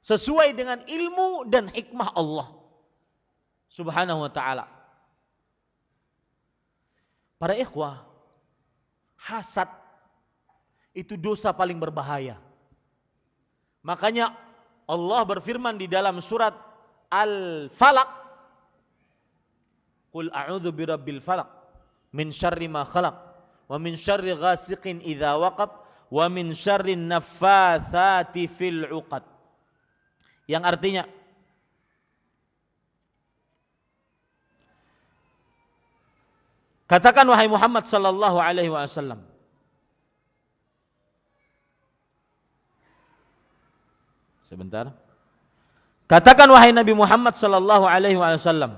sesuai dengan ilmu dan hikmah Allah Subhanahu wa ta'ala. Para ikhwah, hasad itu dosa paling berbahaya. Makanya Allah berfirman di dalam surat Al-Falaq, Qul a'udzu birabbil falaq min syarri ma khalaq wa min syarri ghasiqin idza waqab wa min syarri naffatsati fil 'uqad. Yang artinya katakan wahai Muhammad sallallahu alaihi wasallam, sebentar. Katakan wahai Nabi Muhammad sallallahu alaihi wasallam,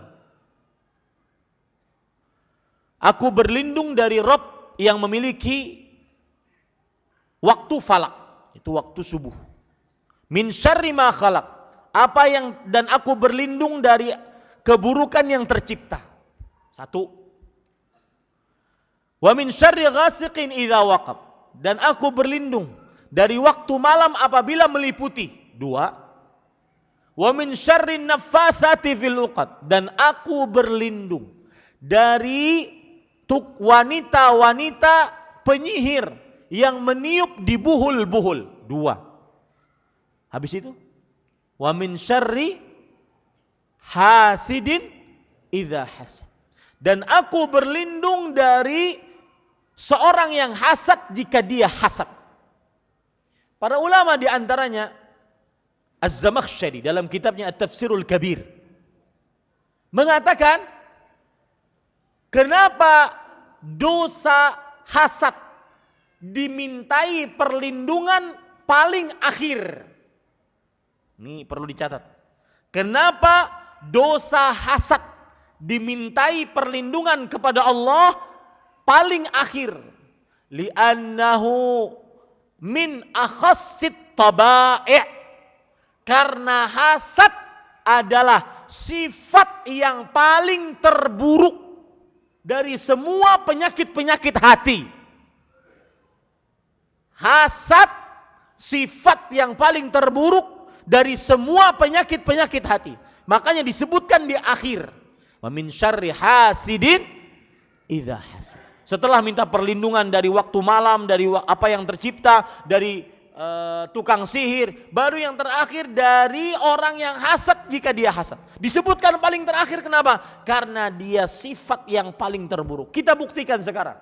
aku berlindung dari Rabb yang memiliki waktu falak, itu waktu subuh. Min syarri ma khalaq, dan aku berlindung dari keburukan yang tercipta. 1. Wa min syarri ghasiqin idza waqab, dan aku berlindung dari waktu malam apabila meliputi. 2. Wa min syarri naffatsati fil 'uqad, dan aku berlindung dari wanita-wanita penyihir yang meniup di buhul-buhul. 2. Habis itu, wa min syarri hasidin idza hasad, dan aku berlindung dari seorang yang hasad jika dia hasad. Para ulama di antaranya Az-Zamakhsyari dalam kitabnya At-Tafsirul Kabir mengatakan, kenapa dosa hasad dimintai perlindungan paling akhir? Ini perlu dicatat. Kenapa dosa hasad dimintai perlindungan kepada Allah paling akhir? Li'annahu min akhassit tabai'. Karena hasad adalah sifat yang paling terburuk dari semua penyakit-penyakit hati. Hasad sifat yang paling terburuk dari semua penyakit-penyakit hati. Makanya disebutkan di akhir, wa min syarri hasidin idza hasad. Setelah minta perlindungan dari waktu malam, dari apa yang tercipta, dari tukang sihir, baru yang terakhir dari orang yang hasad jika dia hasad. Disebutkan paling terakhir kenapa? Karena dia sifat yang paling terburuk. Kita buktikan sekarang.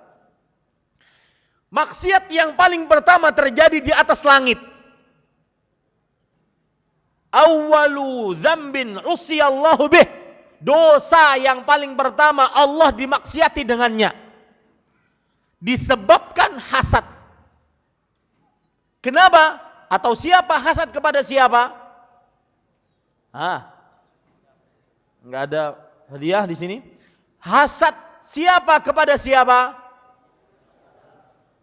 Maksiat yang paling pertama terjadi di atas langit. Awwalu dzambin usiyallahu bih. Dosa yang paling pertama Allah dimaksiati dengannya. Disebabkan hasad. Kenapa? Atau siapa hasad kepada siapa? Enggak ada hadiah di sini. Hasad siapa kepada siapa?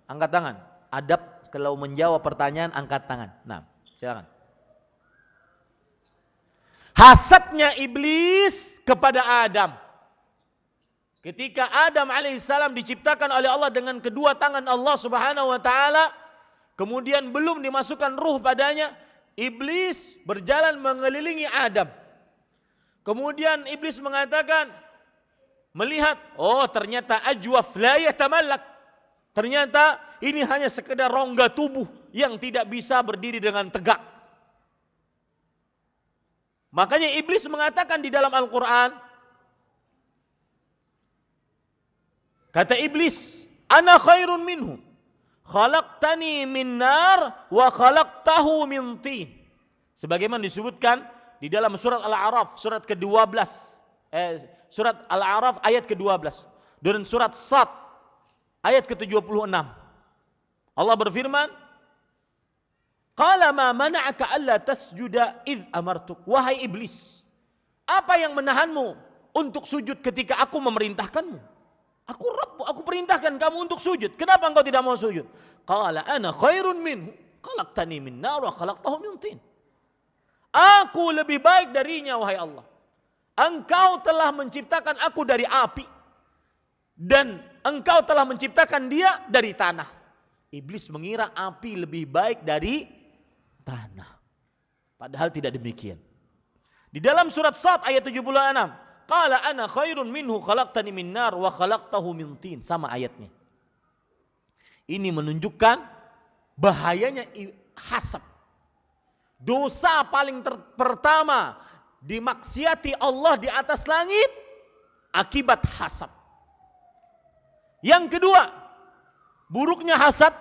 Angkat tangan. Adab kalau menjawab pertanyaan angkat tangan. Nah, silakan. Hasadnya iblis kepada Adam. Ketika Adam alaihissalam diciptakan oleh Allah dengan kedua tangan Allah subhanahu wa ta'ala, kemudian belum dimasukkan ruh padanya, iblis berjalan mengelilingi Adam. Kemudian iblis mengatakan, melihat, oh ternyata ajwaf la yatamallak. Ternyata ini hanya sekedar rongga tubuh yang tidak bisa berdiri dengan tegak. Makanya iblis mengatakan di dalam Al-Quran, kata iblis, ana khairun minhu. Khalaqtani min nar wa khalaqtahu min tin. Sebagaimana disebutkan di dalam surat Al-A'raf surat ke-12, surat Al-A'raf ayat ke-12 dan surat Sad ayat ke-76. Allah berfirman, qala ma mana'aka alla tasjuda id amartuk. Wahai iblis, apa yang menahanmu untuk sujud ketika aku memerintahkanmu? Aku perintahkan kamu untuk sujud. Kenapa engkau tidak mau sujud? Qala ana khairun minhu khalaqtani min nar wa khalaqtahu min tin. Aku lebih baik darinya wahai Allah. Engkau telah menciptakan aku dari api dan engkau telah menciptakan dia dari tanah. Iblis mengira api lebih baik dari tanah. Padahal tidak demikian. Di dalam surat Sad ayat 76, qala ana khairun minhu khalaqtani min nar wa khalaqtahu min tin. Sama ayatnya. Ini menunjukkan bahayanya hasad. Dosa paling pertama dimaksiati Allah di atas langit akibat hasad. Yang kedua, buruknya hasad.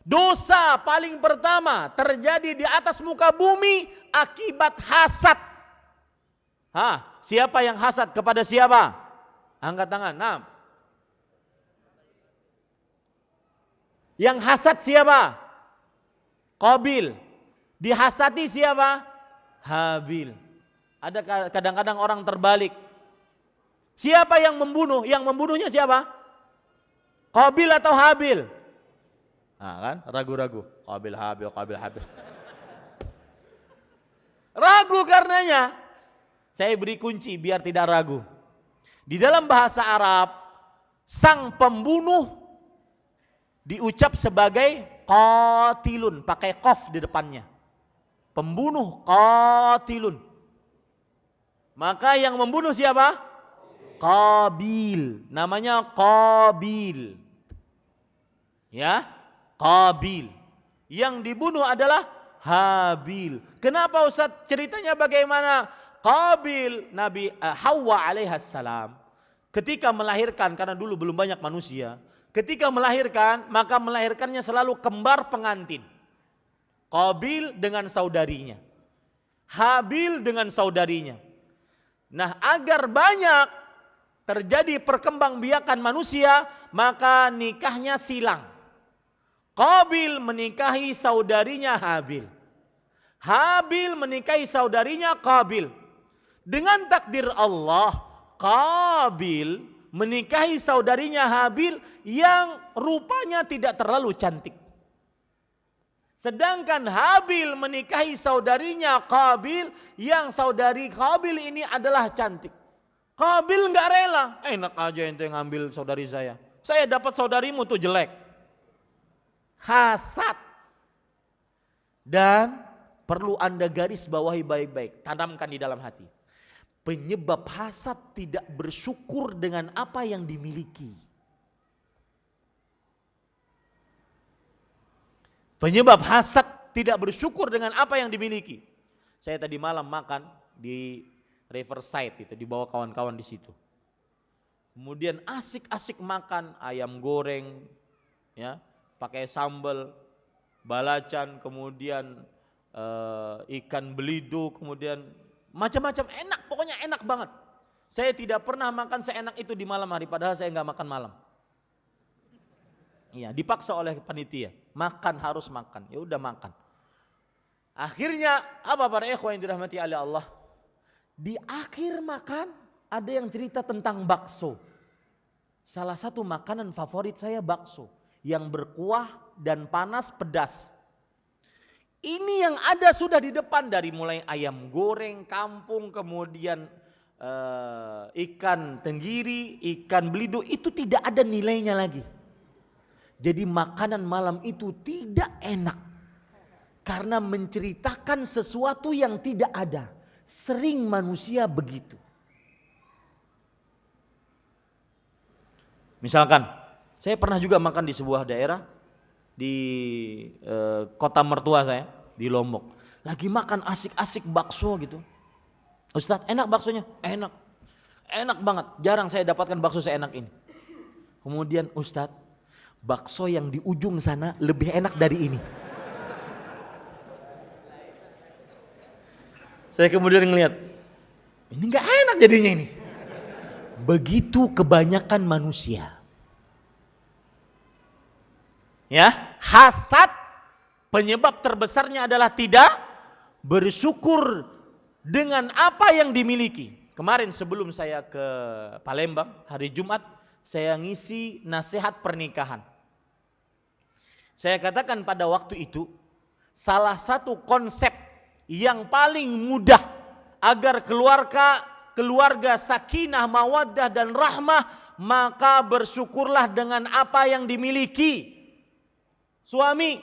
Dosa paling pertama terjadi di atas muka bumi akibat hasad. Siapa yang hasad kepada siapa? Angkat tangan. Nah. Yang hasad siapa? Qabil. Dihasati siapa? Habil. Ada kadang-kadang orang terbalik. Siapa yang membunuh? Yang membunuhnya siapa? Qabil atau Habil? Kan? Ragu-ragu. Qabil, Habil, Qabil, Habil. Ragu karenanya. Saya beri kunci biar tidak ragu. Di dalam bahasa Arab, sang pembunuh diucap sebagai qatilun, pakai qaf di depannya. Pembunuh qatilun. Maka yang membunuh siapa? Qabil. Namanya Qabil. Ya, Qabil. Yang dibunuh adalah Habil. Kenapa Ustaz? Ceritanya bagaimana? Qabil, Nabi Hawa alaihissalam ketika melahirkan, karena dulu belum banyak manusia, ketika melahirkan maka melahirkannya selalu kembar pengantin. Qabil dengan saudarinya, Habil dengan saudarinya. Nah, agar banyak terjadi perkembangbiakan manusia, maka nikahnya silang. Qabil menikahi saudarinya Habil. Habil menikahi saudarinya Qabil. Dengan takdir Allah, Qabil menikahi saudarinya Habil yang rupanya tidak terlalu cantik. Sedangkan Habil menikahi saudarinya Qabil yang saudari Qabil ini adalah cantik. Qabil nggak rela, enak aja ente ngambil saudari saya dapat saudarimu tuh jelek. Hasad. Dan perlu Anda garis bawahi baik-baik, tanamkan di dalam hati. Penyebab hasad tidak bersyukur dengan apa yang dimiliki. Penyebab hasad tidak bersyukur dengan apa yang dimiliki. Saya tadi malam makan di Riverside itu, dibawa kawan-kawan di situ. Kemudian asik-asik makan ayam goreng, ya, pakai sambal, balacan, kemudian ikan belido, kemudian macam-macam enak, pokoknya enak banget. Saya tidak pernah makan seenak itu di malam hari, padahal saya nggak makan malam. Iya, dipaksa oleh panitia, makan harus makan, ya udah makan. Akhirnya apa para ikhwan yang dirahmati oleh Allah? Di akhir makan ada yang cerita tentang bakso. Salah satu makanan favorit saya bakso, yang berkuah dan panas pedas. Ini yang ada sudah di depan, dari mulai ayam goreng kampung, kemudian ikan tenggiri, ikan belido, itu tidak ada nilainya lagi. Jadi makanan malam itu tidak enak karena menceritakan sesuatu yang tidak ada. Sering manusia begitu. Misalkan saya pernah juga makan di sebuah daerah di kota mertua saya di Lombok. Lagi makan asik-asik bakso gitu. Ustadz, enak baksonya? Enak. Enak banget. Jarang saya dapatkan bakso seenak ini. Kemudian Ustadz, bakso yang di ujung sana lebih enak dari ini. Saya kemudian ngelihat, ini gak enak jadinya ini. Begitu kebanyakan manusia. Ya, hasad penyebab terbesarnya adalah tidak bersyukur dengan apa yang dimiliki. Kemarin sebelum saya ke Palembang hari Jumat, saya ngisi nasihat pernikahan. Saya katakan pada waktu itu, salah satu konsep yang paling mudah agar keluarga sakinah, mawaddah dan rahmah, maka bersyukurlah dengan apa yang dimiliki. Suami,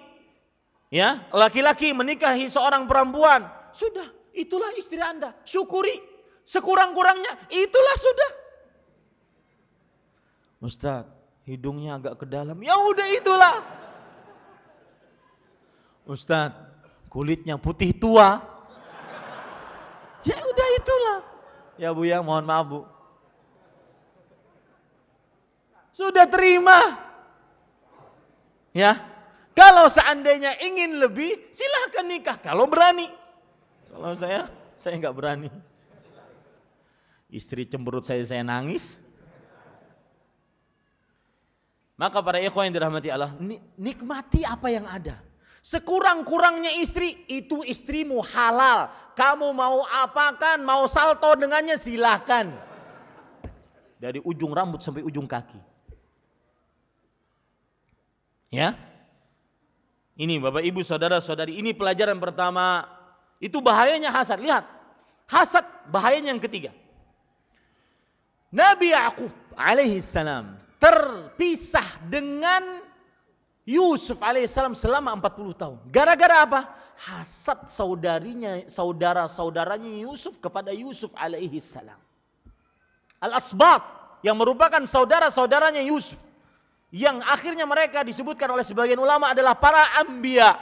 ya, laki-laki menikahi seorang perempuan, sudah, itulah istri Anda, syukuri, sekurang-kurangnya itulah sudah. Ustaz, hidungnya agak ke dalam, ya udah itulah. Ustaz, kulitnya putih tua, ya udah itulah. Ya Bu ya, mohon maaf Bu. Sudah terima. Ya. Kalau seandainya ingin lebih, silahkan nikah kalau berani. Kalau saya nggak berani. Istri cemberut saya nangis. Maka para ikhwan yang dirahmati Allah, nikmati apa yang ada. Sekurang-kurangnya istri, itu istrimu halal. Kamu mau apakan, mau salto dengannya silahkan. Dari ujung rambut sampai ujung kaki. Ya. Ini Bapak Ibu saudara-saudari, ini pelajaran pertama. Itu bahayanya hasad. Lihat, hasad bahayanya yang ketiga. Nabi Ya'qub alaihissalam terpisah dengan Yusuf alaihissalam selama 40 tahun. Gara-gara apa? Hasad saudara-saudaranya Yusuf kepada Yusuf alaihissalam. Al-Asbat yang merupakan saudara-saudaranya Yusuf, yang akhirnya mereka disebutkan oleh sebagian ulama adalah para anbiya.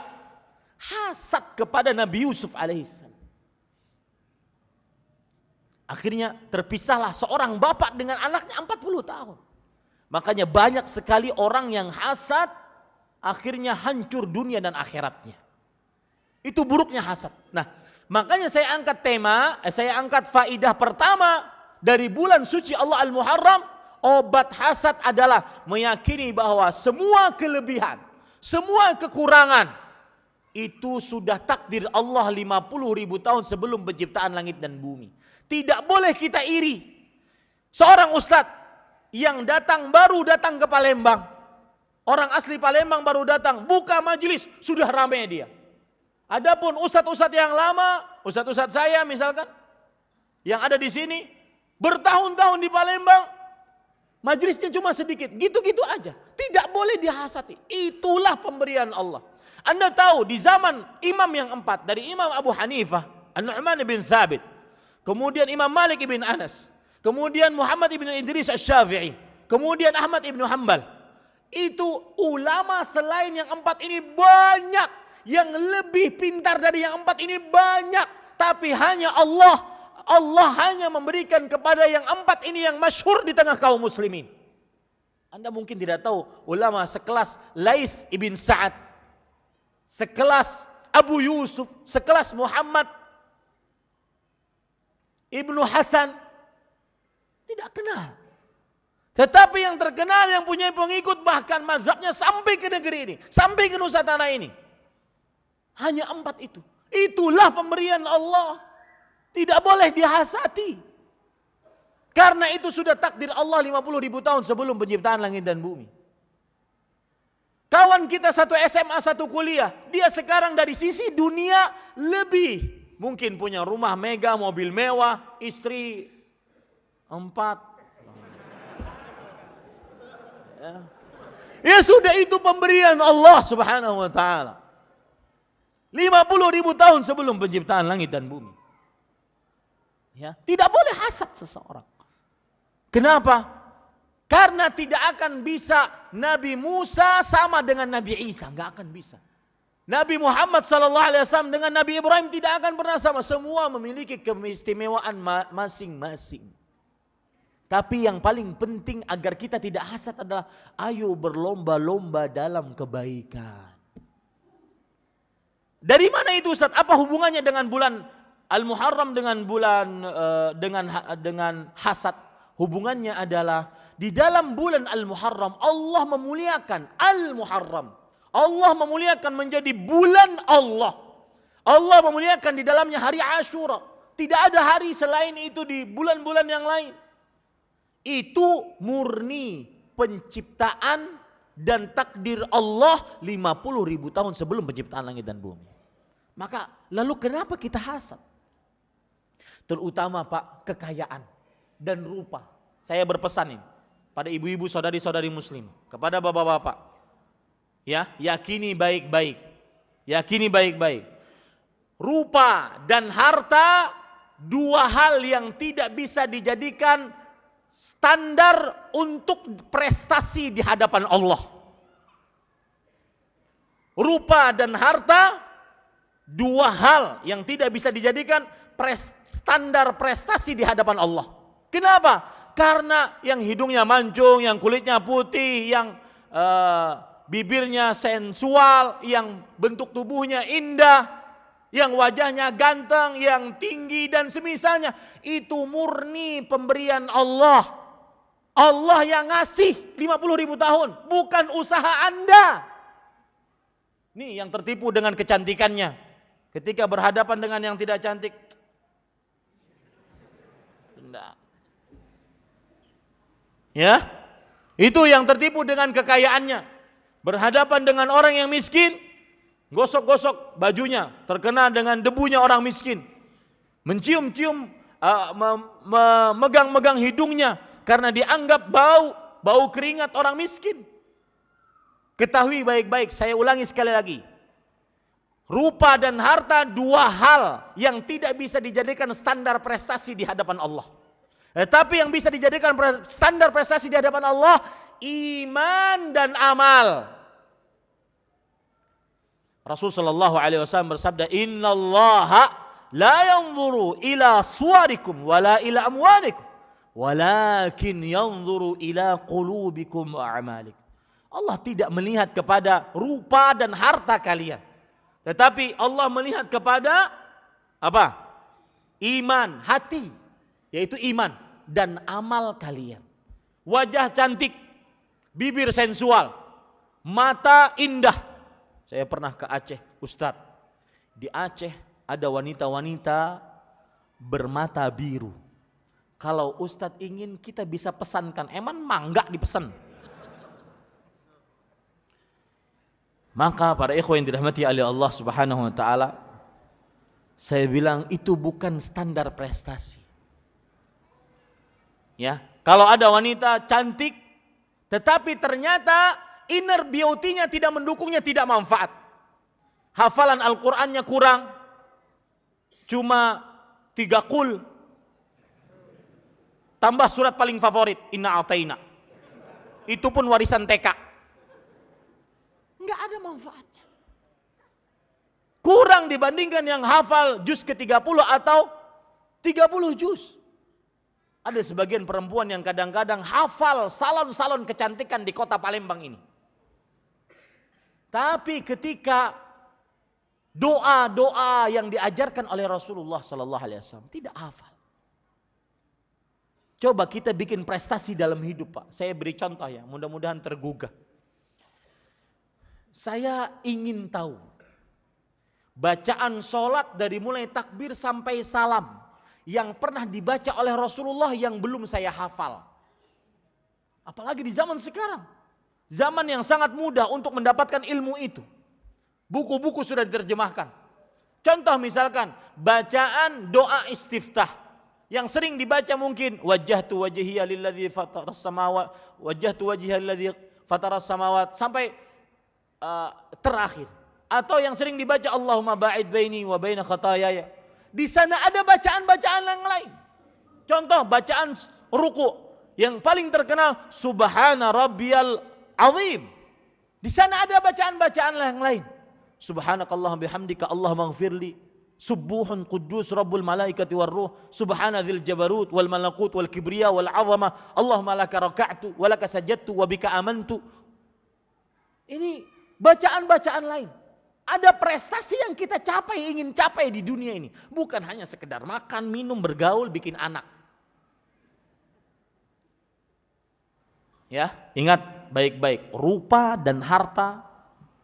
Hasad kepada Nabi Yusuf alaihissalam. Akhirnya terpisahlah seorang bapak dengan anaknya 40 tahun. Makanya banyak sekali orang yang hasad, akhirnya hancur dunia dan akhiratnya. Itu buruknya hasad. Nah, makanya saya angkat faidah pertama dari bulan suci Allah Al-Muharram. Obat hasad adalah meyakini bahwa semua kelebihan, semua kekurangan Itu sudah takdir Allah 50.000 tahun sebelum penciptaan langit dan bumi. Tidak boleh kita iri. Seorang ustadz yang baru datang ke Palembang, orang asli Palembang baru datang, buka majelis, sudah ramai dia. Adapun ustadz-ustadz yang lama, ustadz-ustadz saya misalkan, yang ada di sini, bertahun-tahun di Palembang, majelisnya cuma sedikit, gitu-gitu aja. Tidak boleh dihasati. Itulah pemberian Allah. Anda tahu di zaman imam yang 4, dari Imam Abu Hanifah, An-Nu'man bin Thabit, kemudian Imam Malik bin Anas, kemudian Muhammad bin Idris Asy-Syafi'i, kemudian Ahmad bin Hanbal. Itu ulama selain yang 4 ini banyak, yang lebih pintar dari yang 4 ini banyak, tapi hanya Allah hanya memberikan kepada yang 4 ini yang masyhur di tengah kaum muslimin. Anda mungkin tidak tahu ulama sekelas Laits ibn Sa'ad, sekelas Abu Yusuf, sekelas Muhammad Ibnu Hasan, tidak kenal. Tetapi yang terkenal, yang punya pengikut, bahkan mazhabnya sampai ke negeri ini, sampai ke Nusantara ini, hanya 4 itu. Itulah pemberian Allah. Tidak boleh dihasati. Karena itu sudah takdir Allah 50.000 tahun sebelum penciptaan langit dan bumi. Kawan kita satu SMA, satu kuliah, dia sekarang dari sisi dunia lebih mungkin punya rumah mega, mobil mewah, istri 4. Ya sudah, itu pemberian Allah Subhanahu wa taala. 50.000 tahun sebelum penciptaan langit dan bumi. Ya, tidak boleh hasad seseorang. Kenapa? Karena tidak akan bisa Nabi Musa sama dengan Nabi Isa, nggak akan bisa. Nabi Muhammad SAW dengan Nabi Ibrahim tidak akan pernah sama. Semua memiliki keistimewaan masing-masing. Tapi yang paling penting agar kita tidak hasad adalah ayo berlomba-lomba dalam kebaikan. Dari mana itu Ustaz? Apa hubungannya dengan bulan Al-Muharram dengan bulan dengan hasad? Hubungannya adalah di dalam bulan Al-Muharram Allah memuliakan Al-Muharram. Allah memuliakan menjadi bulan Allah. Allah memuliakan di dalamnya hari Asyura. Tidak ada hari selain itu di bulan-bulan yang lain. Itu murni penciptaan dan takdir Allah 50.000 tahun sebelum penciptaan langit dan bumi. Maka lalu kenapa kita hasad? Terutama Pak, kekayaan dan rupa. Saya berpesan ini pada ibu-ibu, saudari-saudari muslim, kepada bapak-bapak, ya, yakini baik-baik, yakini baik-baik. Rupa dan harta, dua hal yang tidak bisa dijadikan standar untuk prestasi di hadapan Allah. Rupa dan harta, dua hal yang tidak bisa dijadikan standar prestasi di hadapan Allah. Kenapa? Karena yang hidungnya mancung, yang kulitnya putih, yang bibirnya sensual, yang bentuk tubuhnya indah, yang wajahnya ganteng, yang tinggi dan semisalnya, itu murni pemberian Allah. Allah yang ngasih 50.000 tahun, bukan usaha Anda. Nih yang tertipu dengan kecantikannya, ketika berhadapan dengan yang tidak cantik, enggak. Ya, itu yang tertipu dengan kekayaannya. Berhadapan dengan orang yang miskin, gosok-gosok bajunya, terkena dengan debunya orang miskin. Mencium-cium, memegang-megang hidungnya karena dianggap bau keringat orang miskin. Ketahui baik-baik, saya ulangi sekali lagi. Rupa dan harta dua hal yang tidak bisa dijadikan standar prestasi di hadapan Allah. Tetapi yang bisa dijadikan standar prestasi di hadapan Allah, iman dan amal. Rasulullah SAW bersabda, Innallaha la yanzuru ila suwarikum wala ila amwalikum, walakin yanzuru ila qulubikum wa a'malikum. Allah tidak melihat kepada rupa dan harta kalian, tetapi Allah melihat kepada apa? Iman, hati, yaitu iman dan amal kalian. Wajah cantik, bibir sensual, mata indah. Saya pernah ke Aceh, Ustadz, di Aceh ada wanita-wanita bermata biru. Kalau Ustadz ingin kita bisa pesankan, emang mangga dipesan. Maka para ikhwan yang dirahmati oleh Allah Subhanahu wa taala, saya bilang itu bukan standar prestasi. Ya, kalau ada wanita cantik tetapi ternyata inner beauty-nya tidak mendukungnya, tidak manfaat. Hafalan Al-Qur'annya kurang. Cuma 3 qul. Tambah surat paling favorit, Inna A'taina. Itu pun warisan TK. Enggak ada manfaatnya. Kurang dibandingkan yang hafal juz ke-30 atau 30 juz. Ada sebagian perempuan yang kadang-kadang hafal salon-salon kecantikan di kota Palembang ini. Tapi ketika doa-doa yang diajarkan oleh Rasulullah sallallahu alaihi wasallam tidak hafal. Coba kita bikin prestasi dalam hidup, Pak. Saya beri contoh ya, mudah-mudahan tergugah. Saya ingin tahu bacaan sholat dari mulai takbir sampai salam yang pernah dibaca oleh Rasulullah yang belum saya hafal. Apalagi di zaman sekarang, zaman yang sangat mudah untuk mendapatkan ilmu itu. Buku-buku sudah diterjemahkan. Contoh misalkan bacaan doa istiftah yang sering dibaca mungkin wajjahtu wajhiya lilladzi fataras samawati wajjahtu wajhiya lilladzi fataras samawati sampai terakhir. Atau yang sering dibaca Allahumma ba'id baini wa baina khataayaya. Di sana ada bacaan-bacaan yang lain. Contoh bacaan ruku yang paling terkenal subhana rabbiyal azim. Di sana ada bacaan-bacaan yang lain. Subhanakallahumma bihamdika Allahumma ighfirli subuhun quddus rabbul malaikati war ruh subhana dzil jabarut wal malakut wal kibriya wal azama Allahumma laka raka'tu wa laka sajadtu wa bika amantu. Ini bacaan-bacaan lain. Ada prestasi yang kita capai, ingin capai di dunia ini. Bukan hanya sekedar makan, minum, bergaul, bikin anak. Ya, ingat baik-baik. Rupa dan harta,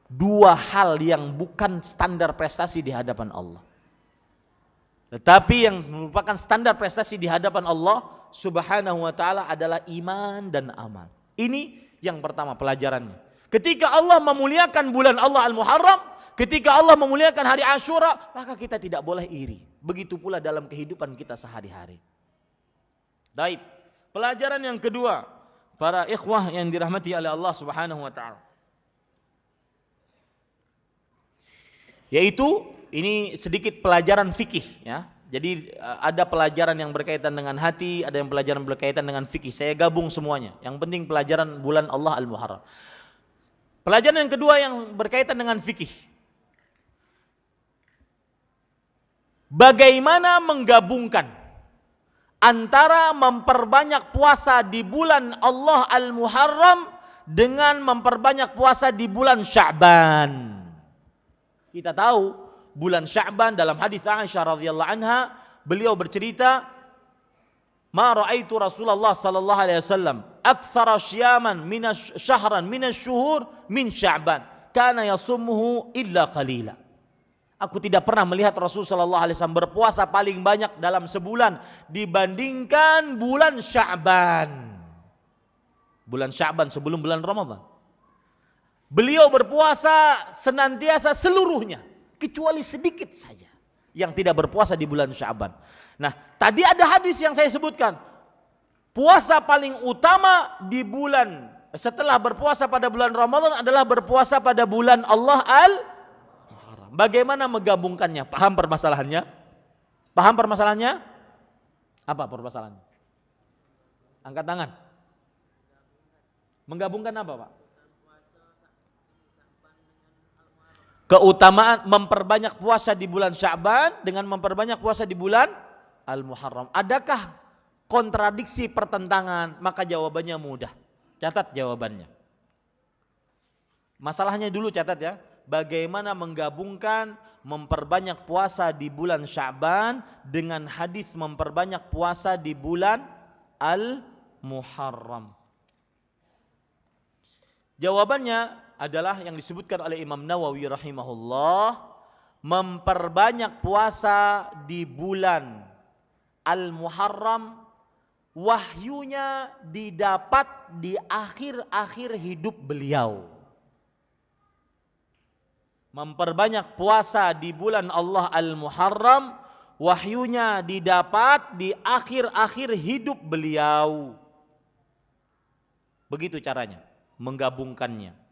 dua hal yang bukan standar prestasi di hadapan Allah. Tetapi yang merupakan standar prestasi di hadapan Allah Subhanahu wa ta'ala adalah iman dan amal. Ini yang pertama pelajarannya. Ketika Allah memuliakan bulan Allah Al-Muharram, ketika Allah memuliakan hari Asyura, maka kita tidak boleh iri. Begitu pula dalam kehidupan kita sehari-hari. Baik, pelajaran yang kedua, para ikhwah yang dirahmati oleh Allah Subhanahu wa taala. Yaitu ini sedikit pelajaran fikih ya. Jadi ada pelajaran yang berkaitan dengan hati, ada yang pelajaran berkaitan dengan fikih. Saya gabung semuanya. Yang penting pelajaran bulan Allah Al-Muharram. Pelajaran yang kedua yang berkaitan dengan fikih. Bagaimana menggabungkan antara memperbanyak puasa di bulan Allah Al-Muharram dengan memperbanyak puasa di bulan Sya'ban. Kita tahu bulan Sya'ban dalam hadis Aisyah radhiyallahu anha, beliau bercerita, "Ma ra'aitu Rasulullah sallallahu alaihi wasallam aktsara syiyaman syahran minasyuhur min Sya'ban, kana yasumuhu illa qalila." Aku tidak pernah melihat Rasul sallallahu alaihi wasallam berpuasa paling banyak dalam sebulan dibandingkan bulan Sya'ban. Bulan Sya'ban sebelum bulan Ramadan. Beliau berpuasa senantiasa seluruhnya, kecuali sedikit saja yang tidak berpuasa di bulan Sya'ban. Nah, tadi ada hadis yang saya sebutkan. Puasa paling utama di bulan setelah berpuasa pada bulan Ramadan adalah berpuasa pada bulan Allah Al-Muharram. Bagaimana menggabungkannya? Paham permasalahannya? Paham permasalahannya? Apa permasalahannya? Angkat tangan. Menggabungkan apa, Pak? Keutamaan memperbanyak puasa di bulan Sya'ban dengan memperbanyak puasa di bulan Al-Muharram. Adakah kontradiksi, pertentangan? Maka jawabannya mudah. Catat jawabannya. Masalahnya dulu catat ya. Bagaimana menggabungkan memperbanyak puasa di bulan Sya'ban dengan hadis memperbanyak puasa di bulan Al-Muharram. Jawabannya adalah yang disebutkan oleh Imam Nawawi rahimahullah, memperbanyak puasa di bulan Al-Muharram, wahyunya didapat di akhir-akhir hidup beliau. Memperbanyak puasa di bulan Allah Al-Muharram, wahyunya didapat di akhir-akhir hidup beliau. Begitu caranya menggabungkannya.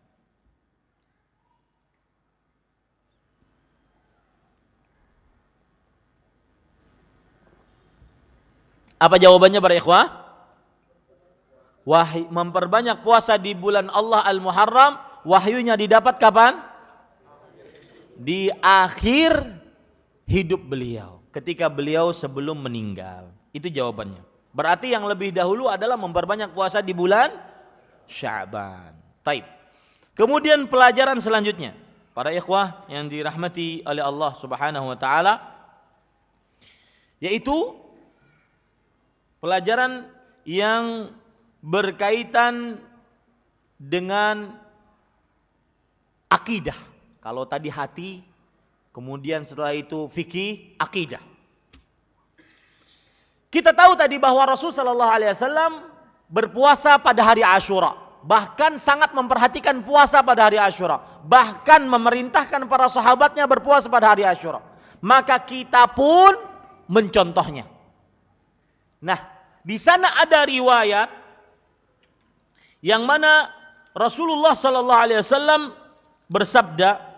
Apa jawabannya para ikhwah? Memperbanyak puasa di bulan Allah Al-Muharram, wahyunya didapat kapan? Di akhir hidup beliau, ketika beliau sebelum meninggal. Itu jawabannya. Berarti yang lebih dahulu adalah memperbanyak puasa di bulan Sya'ban. Taib. Kemudian pelajaran selanjutnya, para ikhwah yang dirahmati oleh Allah Subhanahu wa taala, yaitu pelajaran yang berkaitan dengan akidah. Kalau tadi hati, kemudian setelah itu fikih, akidah. Kita tahu tadi bahwa Rasul sallallahu alaihi wasallam berpuasa pada hari Asyura, bahkan sangat memperhatikan puasa pada hari Asyura, bahkan memerintahkan para sahabatnya berpuasa pada hari Asyura. Maka kita pun mencontohnya. Nah, di sana ada riwayat yang mana Rasulullah sallallahu alaihi wasallam bersabda,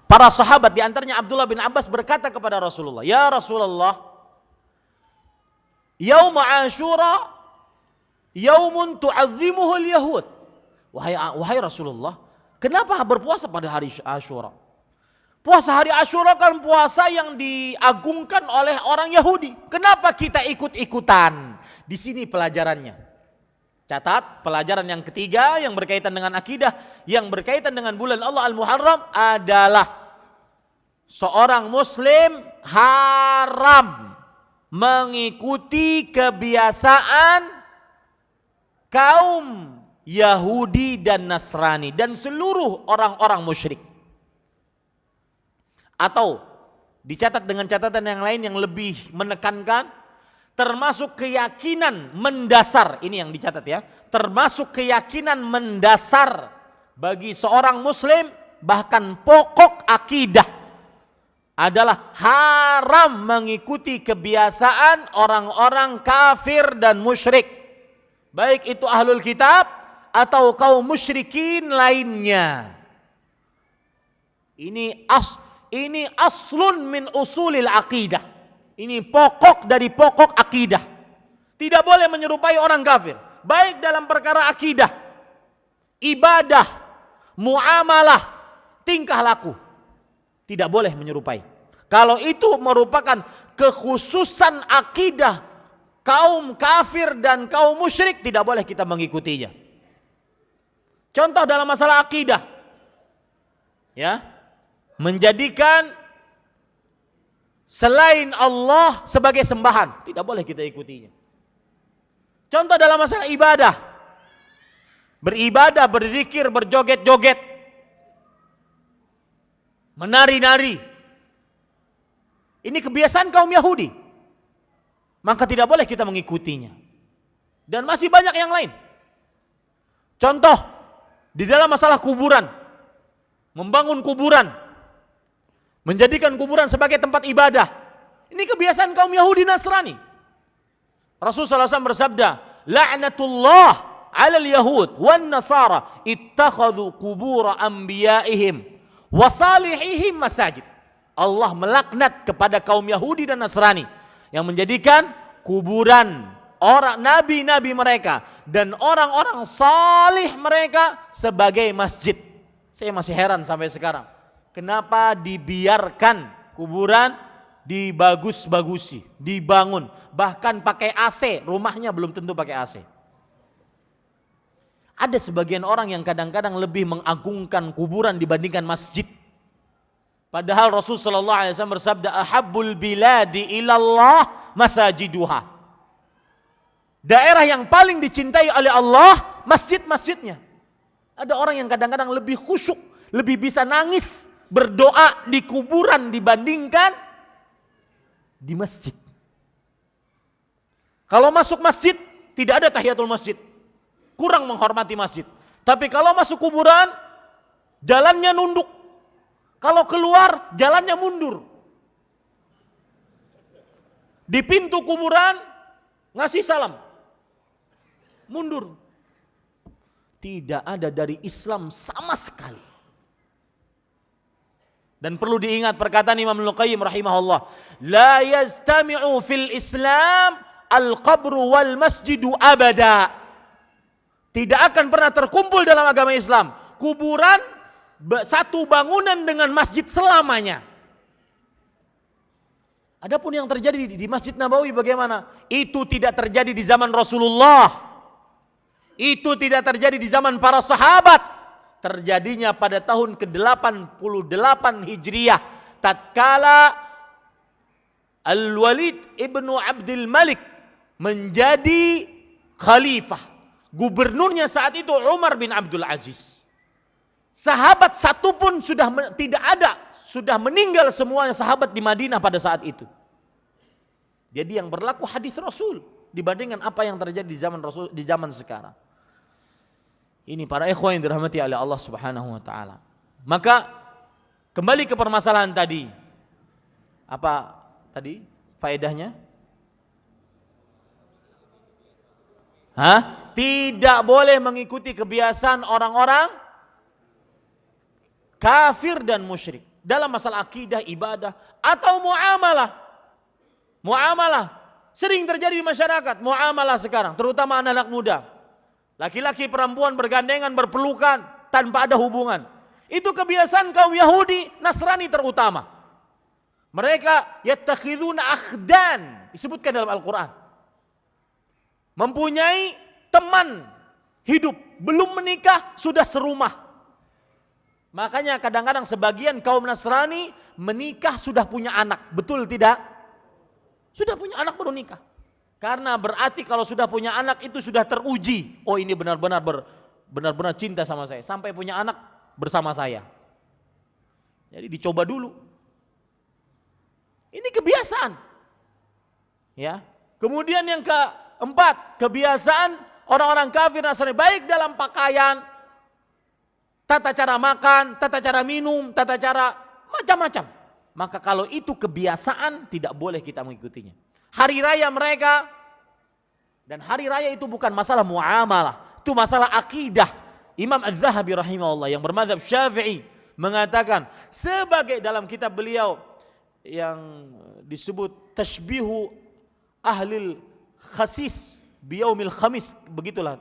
para sahabat di antaranya Abdullah bin Abbas berkata kepada Rasulullah, "Ya Rasulullah, yaum Asyura yaumun tu'azzimuhu al-yahud." Wahai Rasulullah, kenapa berpuasa pada hari Asyura? Puasa hari Asyura kan puasa yang diagungkan oleh orang Yahudi. Kenapa kita ikut-ikutan? Di sini pelajarannya. Catat, pelajaran yang ketiga yang berkaitan dengan akidah, yang berkaitan dengan bulan Allah Al-Muharram adalah seorang muslim haram mengikuti kebiasaan kaum Yahudi dan Nasrani dan seluruh orang-orang musyrik. Atau dicatat dengan catatan yang lain yang lebih menekankan, termasuk keyakinan mendasar, ini yang dicatat ya, termasuk keyakinan mendasar bagi seorang muslim, bahkan pokok akidah adalah haram mengikuti kebiasaan orang-orang kafir dan musyrik, baik itu ahlul kitab atau kaum musyrikin lainnya. Ini aslun min usulil aqidah. Ini pokok dari pokok akidah. Tidak boleh menyerupai orang kafir, baik dalam perkara akidah, ibadah, muamalah, tingkah laku. Tidak boleh menyerupai. Kalau itu merupakan kekhususan akidah kaum kafir dan kaum musyrik, tidak boleh kita mengikutinya. Contoh dalam masalah akidah, ya, menjadikan selain Allah sebagai sembahan, tidak boleh kita ikutinya. Contoh dalam masalah ibadah, beribadah, berzikir, berjoget-joget, menari-nari, ini kebiasaan kaum Yahudi, maka tidak boleh kita mengikutinya. Dan masih banyak yang lain. Contoh di dalam masalah kuburan, membangun kuburan, menjadikan kuburan sebagai tempat ibadah. Ini kebiasaan kaum Yahudi Nasrani. Rasulullah SAW bersabda, "La'natullah 'alal yahud wan nasara ittakhadhu qubur anbiya'ihim wa salihihim masajid." Allah melaknat kepada kaum Yahudi dan Nasrani yang menjadikan kuburan orang nabi-nabi mereka dan orang-orang salih mereka sebagai masjid. Saya masih heran sampai sekarang. Kenapa dibiarkan kuburan dibagus-bagusi, dibangun, bahkan pakai AC, rumahnya belum tentu pakai AC. Ada sebagian orang yang kadang-kadang lebih mengagungkan kuburan dibandingkan masjid. Padahal Rasulullah SAW bersabda, "Ahabbul biladi ilallah masajiduha." daerah yang paling dicintai oleh Allah masjid-masjidnya. Ada orang yang kadang-kadang lebih khusyuk, lebih bisa nangis berdoa di kuburan dibandingkan di masjid. Kalau masuk masjid tidak ada tahiyatul masjid, kurang menghormati masjid. Tapi kalau masuk kuburan jalannya nunduk, kalau keluar jalannya mundur. Di pintu kuburan ngasih salam, mundur. Tidak ada dari Islam sama sekali. Dan perlu diingat perkataan Imam Al-Qayyim rahimahullah, la yastami'u fil Islam al-qabru wal masjidu abada. Tidak akan pernah terkumpul dalam agama Islam kuburan satu bangunan dengan masjid selamanya. Adapun yang terjadi di Masjid Nabawi bagaimana? Itu tidak terjadi di zaman Rasulullah. Itu tidak terjadi di zaman para sahabat. Terjadinya pada tahun ke-88 Hijriah. Tatkala Al-Walid ibnu Abdul Malik menjadi khalifah. Gubernurnya saat itu Umar bin Abdul Aziz. Sahabat satu pun tidak ada. Sudah meninggal semuanya sahabat di Madinah pada saat itu. Jadi yang berlaku hadis Rasul dibandingkan apa yang terjadi di zaman Rasul di zaman sekarang. Ini para ikhwan yang dirahmati oleh Allah Subhanahu wa taala. Maka kembali ke permasalahan tadi. Apa tadi faedahnya? Tidak boleh mengikuti kebiasaan orang-orang kafir dan musyrik dalam masalah akidah, ibadah, atau muamalah. Muamalah sering terjadi di masyarakat, muamalah sekarang, terutama anak-anak muda. Laki-laki perempuan bergandengan, berpelukan tanpa ada hubungan. Itu kebiasaan kaum Yahudi, Nasrani terutama. Mereka yattakhiduna akhdan, disebutkan dalam Al-Quran. Mempunyai teman hidup, belum menikah sudah serumah. Makanya kadang-kadang sebagian kaum Nasrani menikah sudah punya anak. Betul tidak? Sudah punya anak baru nikah. Karena berarti kalau sudah punya anak itu sudah teruji. Oh ini benar-benar cinta sama saya. Sampai punya anak bersama saya. Jadi dicoba dulu. Ini kebiasaan. Ya. Kemudian yang keempat, kebiasaan orang-orang kafir Nasrani baik dalam pakaian, tata cara makan, tata cara minum, tata cara macam-macam. Maka kalau itu kebiasaan tidak boleh kita mengikutinya. Hari raya mereka, dan hari raya itu bukan masalah muamalah, itu masalah akidah. Imam Az-Zahabi rahimahullah yang bermadzhab Syafi'i mengatakan sebagai dalam kitab beliau yang disebut Tashbihu Ahlil Khasis Biyaumil Khamis, begitulah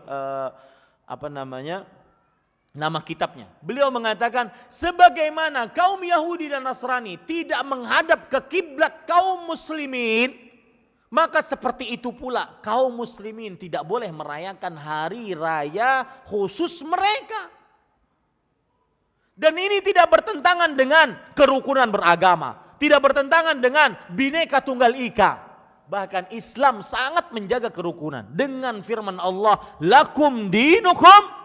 nama kitabnya. Beliau mengatakan sebagaimana kaum Yahudi dan Nasrani tidak menghadap ke kiblat kaum muslimin, maka seperti itu pula kaum muslimin tidak boleh merayakan hari raya khusus mereka. Dan ini tidak bertentangan dengan kerukunan beragama, tidak bertentangan dengan Bhinneka Tunggal Ika. Bahkan Islam sangat menjaga kerukunan dengan firman Allah, lakum dinukum.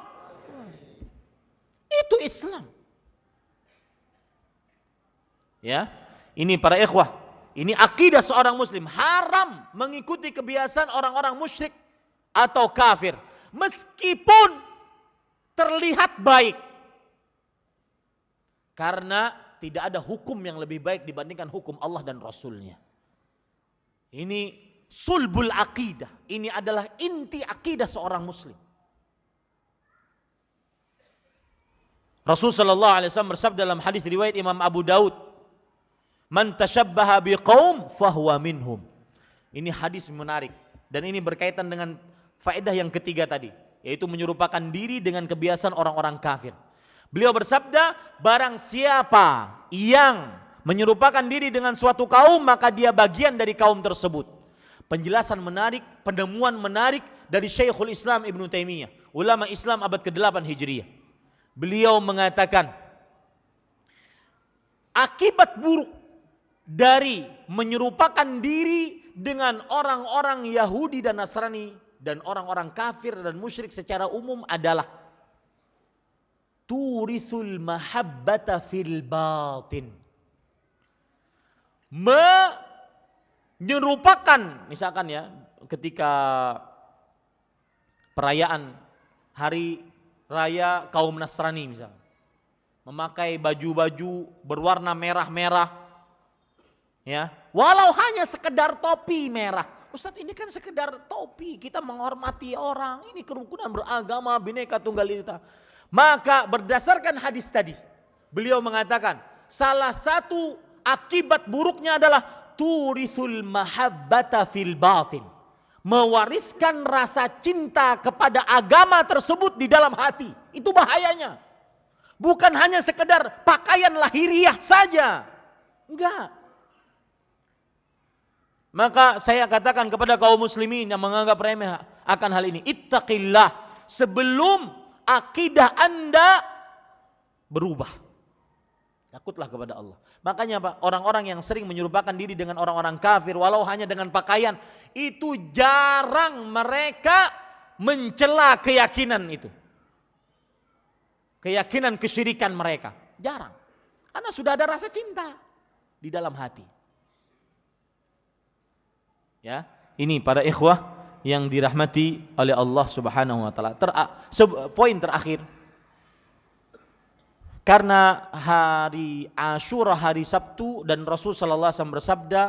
Itu Islam. Ya, ini para ikhwah, ini akidah seorang muslim, haram mengikuti kebiasaan orang-orang musyrik atau kafir meskipun terlihat baik. Karena tidak ada hukum yang lebih baik dibandingkan hukum Allah dan Rasulnya. Ini sulbul akidah, ini adalah inti akidah seorang muslim. Rasul sallallahu alaihi wasallam bersabda dalam hadis riwayat Imam Abu Daud, "Man tashabbaha biqaum fahuwa minhum." Ini hadis menarik dan ini berkaitan dengan faedah yang ketiga tadi, yaitu menyerupakan diri dengan kebiasaan orang-orang kafir. Beliau bersabda, barang siapa yang menyerupakan diri dengan suatu kaum, maka dia bagian dari kaum tersebut. Penjelasan menarik, penemuan menarik dari Syekhul Islam Ibnu Taimiyah, ulama Islam abad ke-8 Hijriah. Beliau mengatakan, akibat buruk dari menyerupakan diri dengan orang-orang Yahudi dan Nasrani dan orang-orang kafir dan musyrik secara umum adalah turithul mahabbata fil batin. Menyerupakan, misalkan ya, ketika perayaan hari raya kaum Nasrani misalnya, memakai baju-baju berwarna merah-merah, ya, walau hanya sekedar topi merah. Ustadz, ini kan sekedar topi, kita menghormati orang, ini kerukunan beragama, Bhinneka Tunggal Ika. Maka berdasarkan hadis tadi, beliau mengatakan salah satu akibat buruknya adalah turithul mahabbata fil batin, mewariskan rasa cinta kepada agama tersebut di dalam hati. Itu bahayanya. Bukan hanya sekedar pakaian lahiriah saja. Enggak. Maka saya katakan kepada kaum muslimin yang menganggap remeh akan hal ini, ittaqillah sebelum akidah Anda berubah. Takutlah kepada Allah. Makanya Pak, orang-orang yang sering menyerupakan diri dengan orang-orang kafir walau hanya dengan pakaian, itu jarang mereka mencela keyakinan itu. Keyakinan kesyirikan mereka, jarang. Karena sudah ada rasa cinta di dalam hati. Ya, ini para ikhwah yang dirahmati oleh Allah Subhanahu wa taala. Poin terakhir. Karena hari Asyura hari Sabtu dan Rasul sallallahu alaihi wasallam bersabda,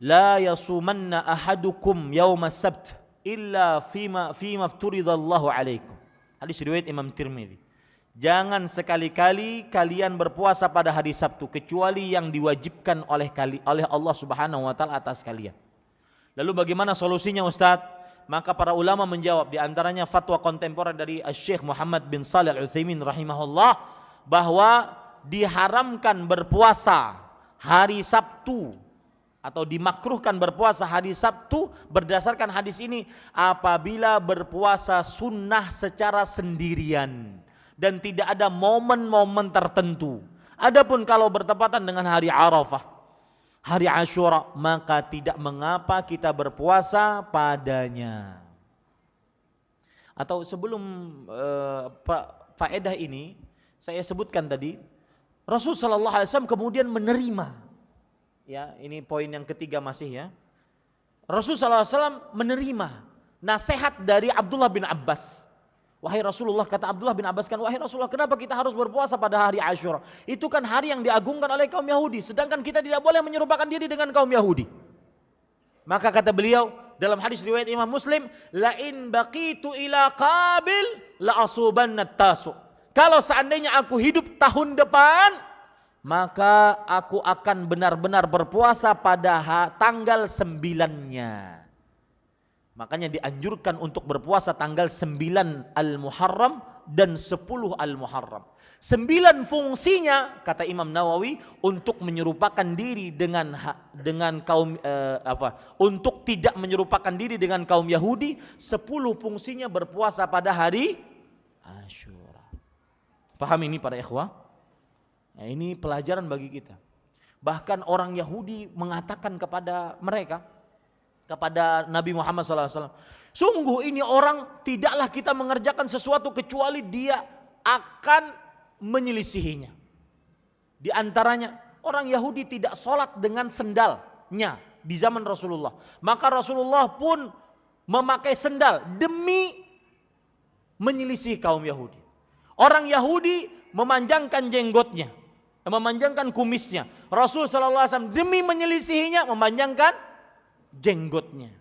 "La yasumanna ahadukum yaumas sabt illa fima afturidallahu alaikum." Hadis riwayat Imam Tirmidzi. Jangan sekali-kali kalian berpuasa pada hari Sabtu kecuali yang diwajibkan oleh Allah Subhanahu wa taala atas kalian. Lalu bagaimana solusinya Ustadz? Maka para ulama menjawab, di antaranya fatwa kontemporer dari Syekh Muhammad bin Shalih Al-Utsaimin rahimahullah, bahwa diharamkan berpuasa hari Sabtu atau dimakruhkan berpuasa hari Sabtu berdasarkan hadis ini apabila berpuasa sunnah secara sendirian dan tidak ada momen-momen tertentu. Adapun kalau bertepatan dengan hari Arafah, hari Asyura, maka tidak mengapa kita berpuasa padanya. Atau sebelum faedah ini saya sebutkan tadi, Rasul sallallahu alaihi wasallam kemudian menerima. Ya, ini poin yang ketiga masih ya. Rasul sallallahu alaihi wasallam menerima nasihat dari Abdullah bin Abbas. Wahai Rasulullah, kata Abdullah bin Abbas kan, wahai Rasulullah, kenapa kita harus berpuasa pada hari Asyura? Itu kan hari yang diagungkan oleh kaum Yahudi, sedangkan kita tidak boleh menyerupakan diri dengan kaum Yahudi. Maka kata beliau dalam hadis riwayat Imam Muslim, la in baqitu ila qabil la asubanna tasu. Kalau seandainya aku hidup tahun depan, maka aku akan benar-benar berpuasa pada tanggal 9-nya. Makanya dianjurkan untuk berpuasa tanggal 9 Al-Muharram dan 10 Al-Muharram. 9 fungsinya kata Imam Nawawi untuk menyerupakan diri dengan kaum untuk tidak menyerupakan diri dengan kaum Yahudi. 10 fungsinya berpuasa pada hari Asyura. Paham ini para ikhwah? Nah, ini pelajaran bagi kita. Bahkan orang Yahudi mengatakan kepada mereka, kepada Nabi Muhammad SAW, sungguh ini orang tidaklah kita mengerjakan sesuatu kecuali dia akan menyelisihinya. Di antaranya orang Yahudi tidak sholat dengan sendalnya di zaman Rasulullah. Maka Rasulullah pun memakai sendal demi menyelisih kaum Yahudi. Orang Yahudi memanjangkan jenggotnya, memanjangkan kumisnya. Rasul SAW demi menyelisihinya memanjangkan jenggotnya.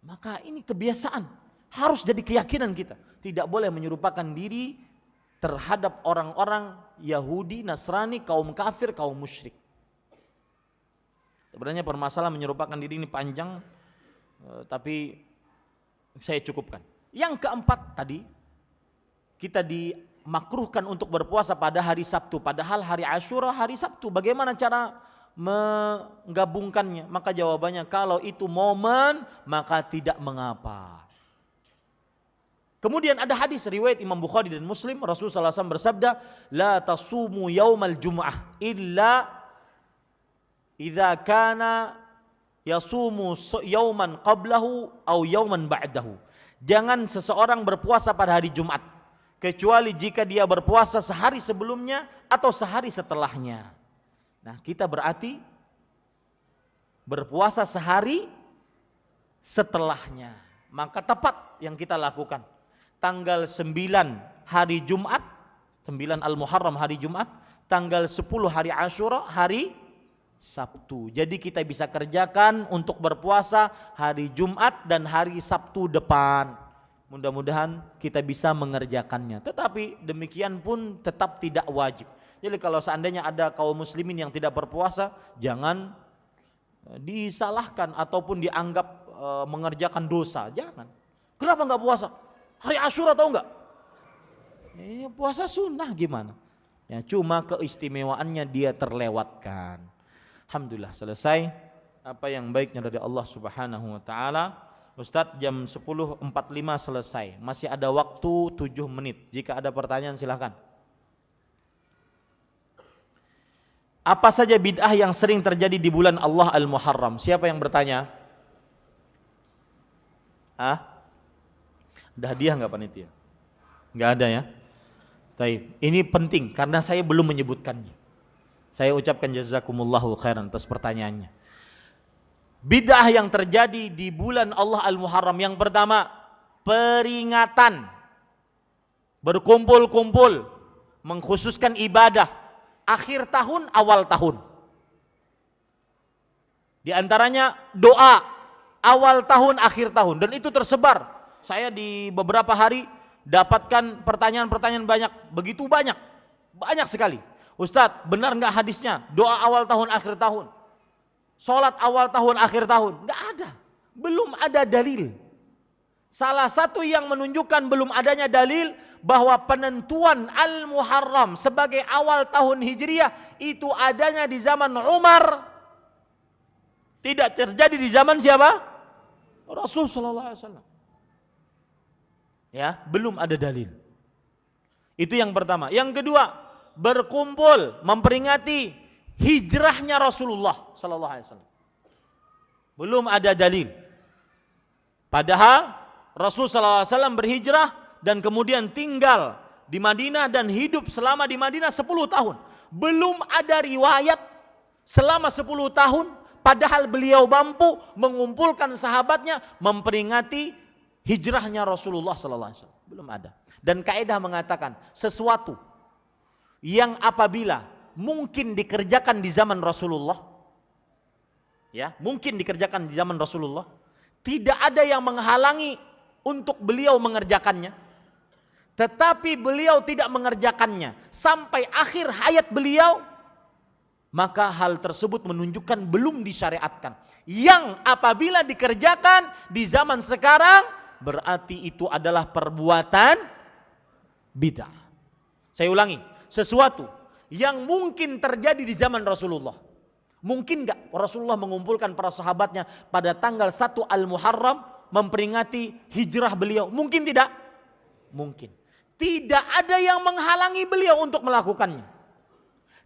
Maka ini kebiasaan, harus jadi keyakinan kita. Tidak boleh menyerupakan diri terhadap orang-orang Yahudi, Nasrani, kaum kafir, kaum musyrik. Sebenarnya permasalahan menyerupakan diri ini panjang, tapi saya cukupkan. Yang keempat tadi, kita dimakruhkan untuk berpuasa pada hari Sabtu, padahal hari Asyura hari Sabtu. Bagaimana cara menggabungkannya? Maka jawabannya, kalau itu momen maka tidak mengapa. Kemudian ada hadis riwayat Imam Bukhari dan Muslim, Rasulullah SAW bersabda, la tasumu yaumal jum'ah illa idza kana yasumu yauman qablahu au yauman ba'dahu. Jangan seseorang berpuasa pada hari Jumat kecuali jika dia berpuasa sehari sebelumnya atau sehari setelahnya. Nah, kita berarti berpuasa sehari setelahnya. Maka tepat yang kita lakukan. Tanggal 9 hari Jumat, 9 Al-Muharram hari Jumat, tanggal 10 hari Asyura hari Sabtu. Jadi kita bisa kerjakan untuk berpuasa hari Jumat dan hari Sabtu depan. Mudah-mudahan kita bisa mengerjakannya. Tetapi demikian pun tetap tidak wajib. Jadi kalau seandainya ada kaum muslimin yang tidak berpuasa, jangan disalahkan ataupun dianggap mengerjakan dosa. Jangan. Kenapa enggak puasa? Hari Asyura tahu enggak? Puasa sunnah gimana? Ya, cuma keistimewaannya dia terlewatkan. Alhamdulillah selesai. Apa yang baiknya dari Allah Subhanahu wa taala. Ustadz jam 10.45 selesai. Masih ada waktu 7 menit. Jika ada pertanyaan silakan. Apa saja bid'ah yang sering terjadi di bulan Allah Al-Muharram? Siapa yang bertanya? Ada hadiah nggak panitia? Nggak ada ya? Baik, ini penting karena saya belum menyebutkannya. Saya ucapkan jazakumullahu khairan atas pertanyaannya. Bid'ah yang terjadi di bulan Allah Al-Muharram, yang pertama, peringatan, berkumpul-kumpul, mengkhususkan ibadah akhir tahun, awal tahun. Di antaranya doa awal tahun, akhir tahun, dan itu tersebar. Saya di beberapa hari dapatkan pertanyaan-pertanyaan begitu banyak sekali. Ustadz, benar nggak hadisnya? Doa awal tahun, akhir tahun, sholat awal tahun, akhir tahun? Nggak ada, belum ada dalil. Salah satu yang menunjukkan belum adanya dalil bahwa penentuan Al-Muharram sebagai awal tahun Hijriah itu adanya di zaman Umar, tidak terjadi di zaman siapa? Rasul sallallahu alaihi wasallam. Ya, belum ada dalil. Itu yang pertama. Yang kedua, berkumpul memperingati hijrahnya Rasulullah sallallahu alaihi wasallam. Belum ada dalil. Padahal Rasul sallallahu alaihi wasallam berhijrah dan kemudian tinggal di Madinah dan hidup selama di Madinah 10 tahun. Belum ada riwayat selama 10 tahun padahal beliau mampu mengumpulkan sahabatnya memperingati hijrahnya Rasulullah sallallahu alaihi wasallam. Belum ada. Dan kaidah mengatakan sesuatu yang apabila mungkin dikerjakan di zaman Rasulullah, ya, mungkin dikerjakan di zaman Rasulullah, tidak ada yang menghalangi untuk beliau mengerjakannya. Tetapi beliau tidak mengerjakannya sampai akhir hayat beliau, maka hal tersebut menunjukkan belum disyariatkan. Yang apabila dikerjakan di zaman sekarang, berarti itu adalah perbuatan bid'ah. Saya ulangi, sesuatu yang mungkin terjadi di zaman Rasulullah. Mungkin enggak Rasulullah mengumpulkan para sahabatnya pada tanggal 1 Al-Muharram memperingati hijrah beliau? Mungkin tidak? Mungkin. Tidak ada yang menghalangi beliau untuk melakukannya.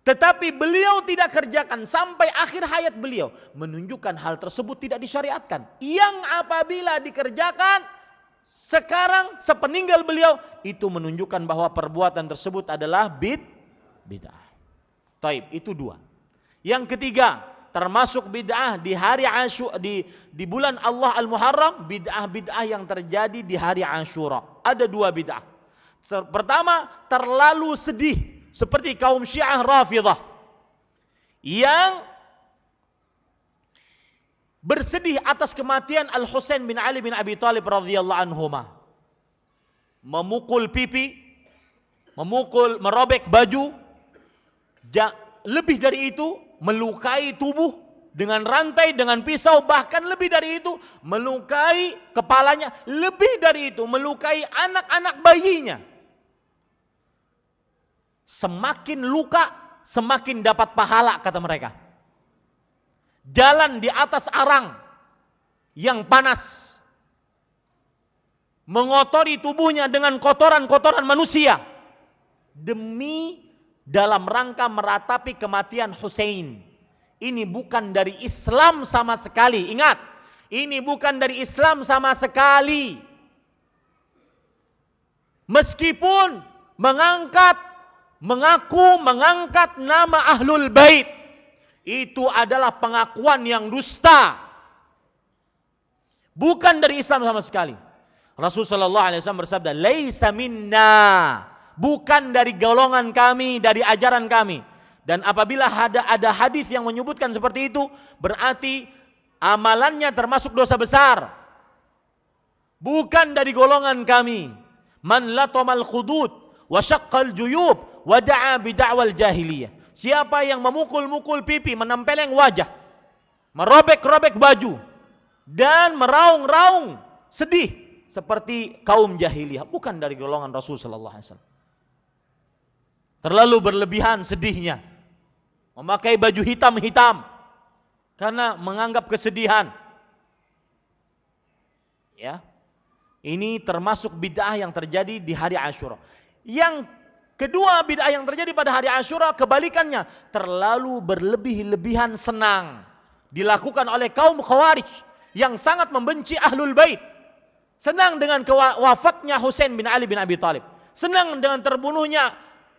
Tetapi beliau tidak kerjakan sampai akhir hayat beliau, menunjukkan hal tersebut tidak disyariatkan. Yang apabila dikerjakan sekarang sepeninggal beliau, itu menunjukkan bahwa perbuatan tersebut adalah bid'ah. Taib, itu dua. Yang ketiga, termasuk bid'ah di hari Asyura, di bulan Allah Al-Muharram, bid'ah yang terjadi di hari Asyura. Ada dua bid'ah. Pertama, terlalu sedih seperti kaum Syiah Rafidhah yang bersedih atas kematian Al-Husain bin Ali bin Abi Thalib radhiyallahu anhuma. Memukul pipi, merobek baju, lebih dari itu melukai tubuh dengan rantai, dengan pisau, bahkan lebih dari itu melukai kepalanya, lebih dari itu melukai anak-anak bayinya. Semakin luka, semakin dapat pahala, kata mereka. Jalan di atas arang yang panas, mengotori tubuhnya dengan kotoran-kotoran manusia, demi dalam rangka meratapi kematian Husain Ini bukan dari Islam sama sekali. Ingat, ini bukan dari Islam sama sekali. Meskipun mengaku mengangkat nama Ahlul Bait, itu adalah pengakuan yang dusta. Bukan dari Islam sama sekali. Rasulullah SAW bersabda, "Laisa minna," bukan dari golongan kami, dari ajaran kami. Dan apabila ada hadis yang menyebutkan seperti itu, berarti amalannya termasuk dosa besar. Bukan dari golongan kami. Man latamal khudud wa syaqqal juyub wa da'a bid'awal jahiliyah. Siapa yang memukul-mukul pipi, menempeleng wajah, merobek-robek baju, dan meraung-raung sedih seperti kaum jahiliyah, bukan dari golongan Rasul sallallahu alaihi wasallam. Terlalu berlebihan sedihnya, memakai baju hitam-hitam karena menganggap kesedihan. Ya. Ini termasuk bid'ah yang terjadi di hari Asyura. Yang kedua bid'ah yang terjadi pada hari Asyura kebalikannya, terlalu berlebih-lebihan senang. Dilakukan oleh kaum Khawarij yang sangat membenci Ahlul Bait. Senang dengan wafatnya Husain bin Ali bin Abi Thalib. Senang dengan terbunuhnya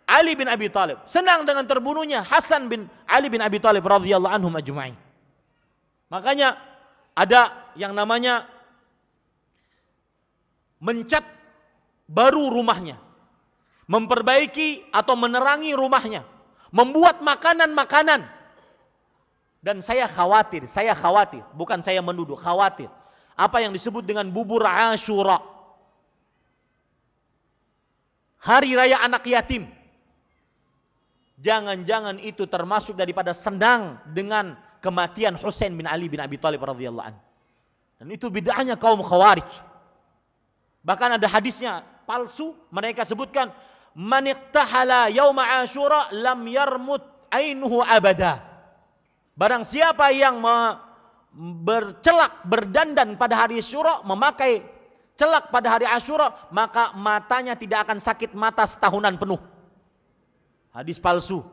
Ali bin Abi Thalib. Senang dengan terbunuhnya Hasan bin Ali bin Abi Thalib radhiyallahu anhum ajma'in. Makanya ada yang namanya mencat baru rumahnya, memperbaiki atau menerangi rumahnya, membuat makanan-makanan. Dan saya khawatir, bukan saya menuduh, khawatir. Apa yang disebut dengan bubur Asyura, hari raya anak yatim. Jangan-jangan itu termasuk daripada senang dengan kematian Husain bin Ali bin Abi Thalib radhiyallahu anhu. Dan itu bid'ahnya kaum Khawarij. Bahkan ada hadisnya palsu, mereka sebutkan man iqtahala yauma Asyura lam yarmut ainuhu abada. Barang siapa yang bercelak, berdandan pada hari Asyura, memakai celak pada hari Asyura, maka matanya tidak akan sakit mata setahunan penuh. Hadis palsu.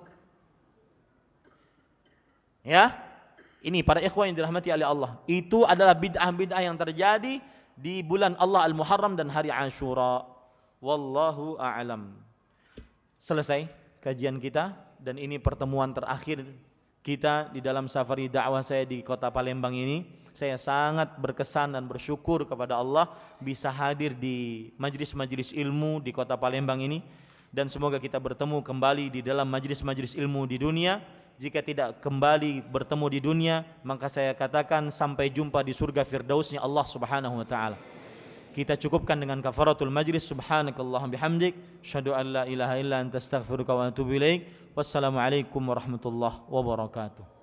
Ya, ini para ikhwan yang dirahmati oleh Allah, itu adalah bid'ah-bid'ah yang terjadi di bulan Allah Al-Muharram dan hari Asyura. Wallahu a'lam. Selesai kajian kita, dan ini pertemuan terakhir kita di dalam safari dakwah saya di kota Palembang ini. Saya sangat berkesan dan bersyukur kepada Allah bisa hadir di majlis-majlis ilmu di kota Palembang ini, dan semoga kita bertemu kembali di dalam majlis-majlis ilmu di dunia. Jika tidak kembali bertemu di dunia, maka saya katakan sampai jumpa di surga firdausnya Allah Subhanahu wa taala. Kita cukupkan dengan kafaratul majlis. Subhanakallahumma bihamdik, asyhadu an la ilaha illa anta astaghfiruka wa atubu ilaik. Wassalamualaikum warahmatullahi wabarakatuh.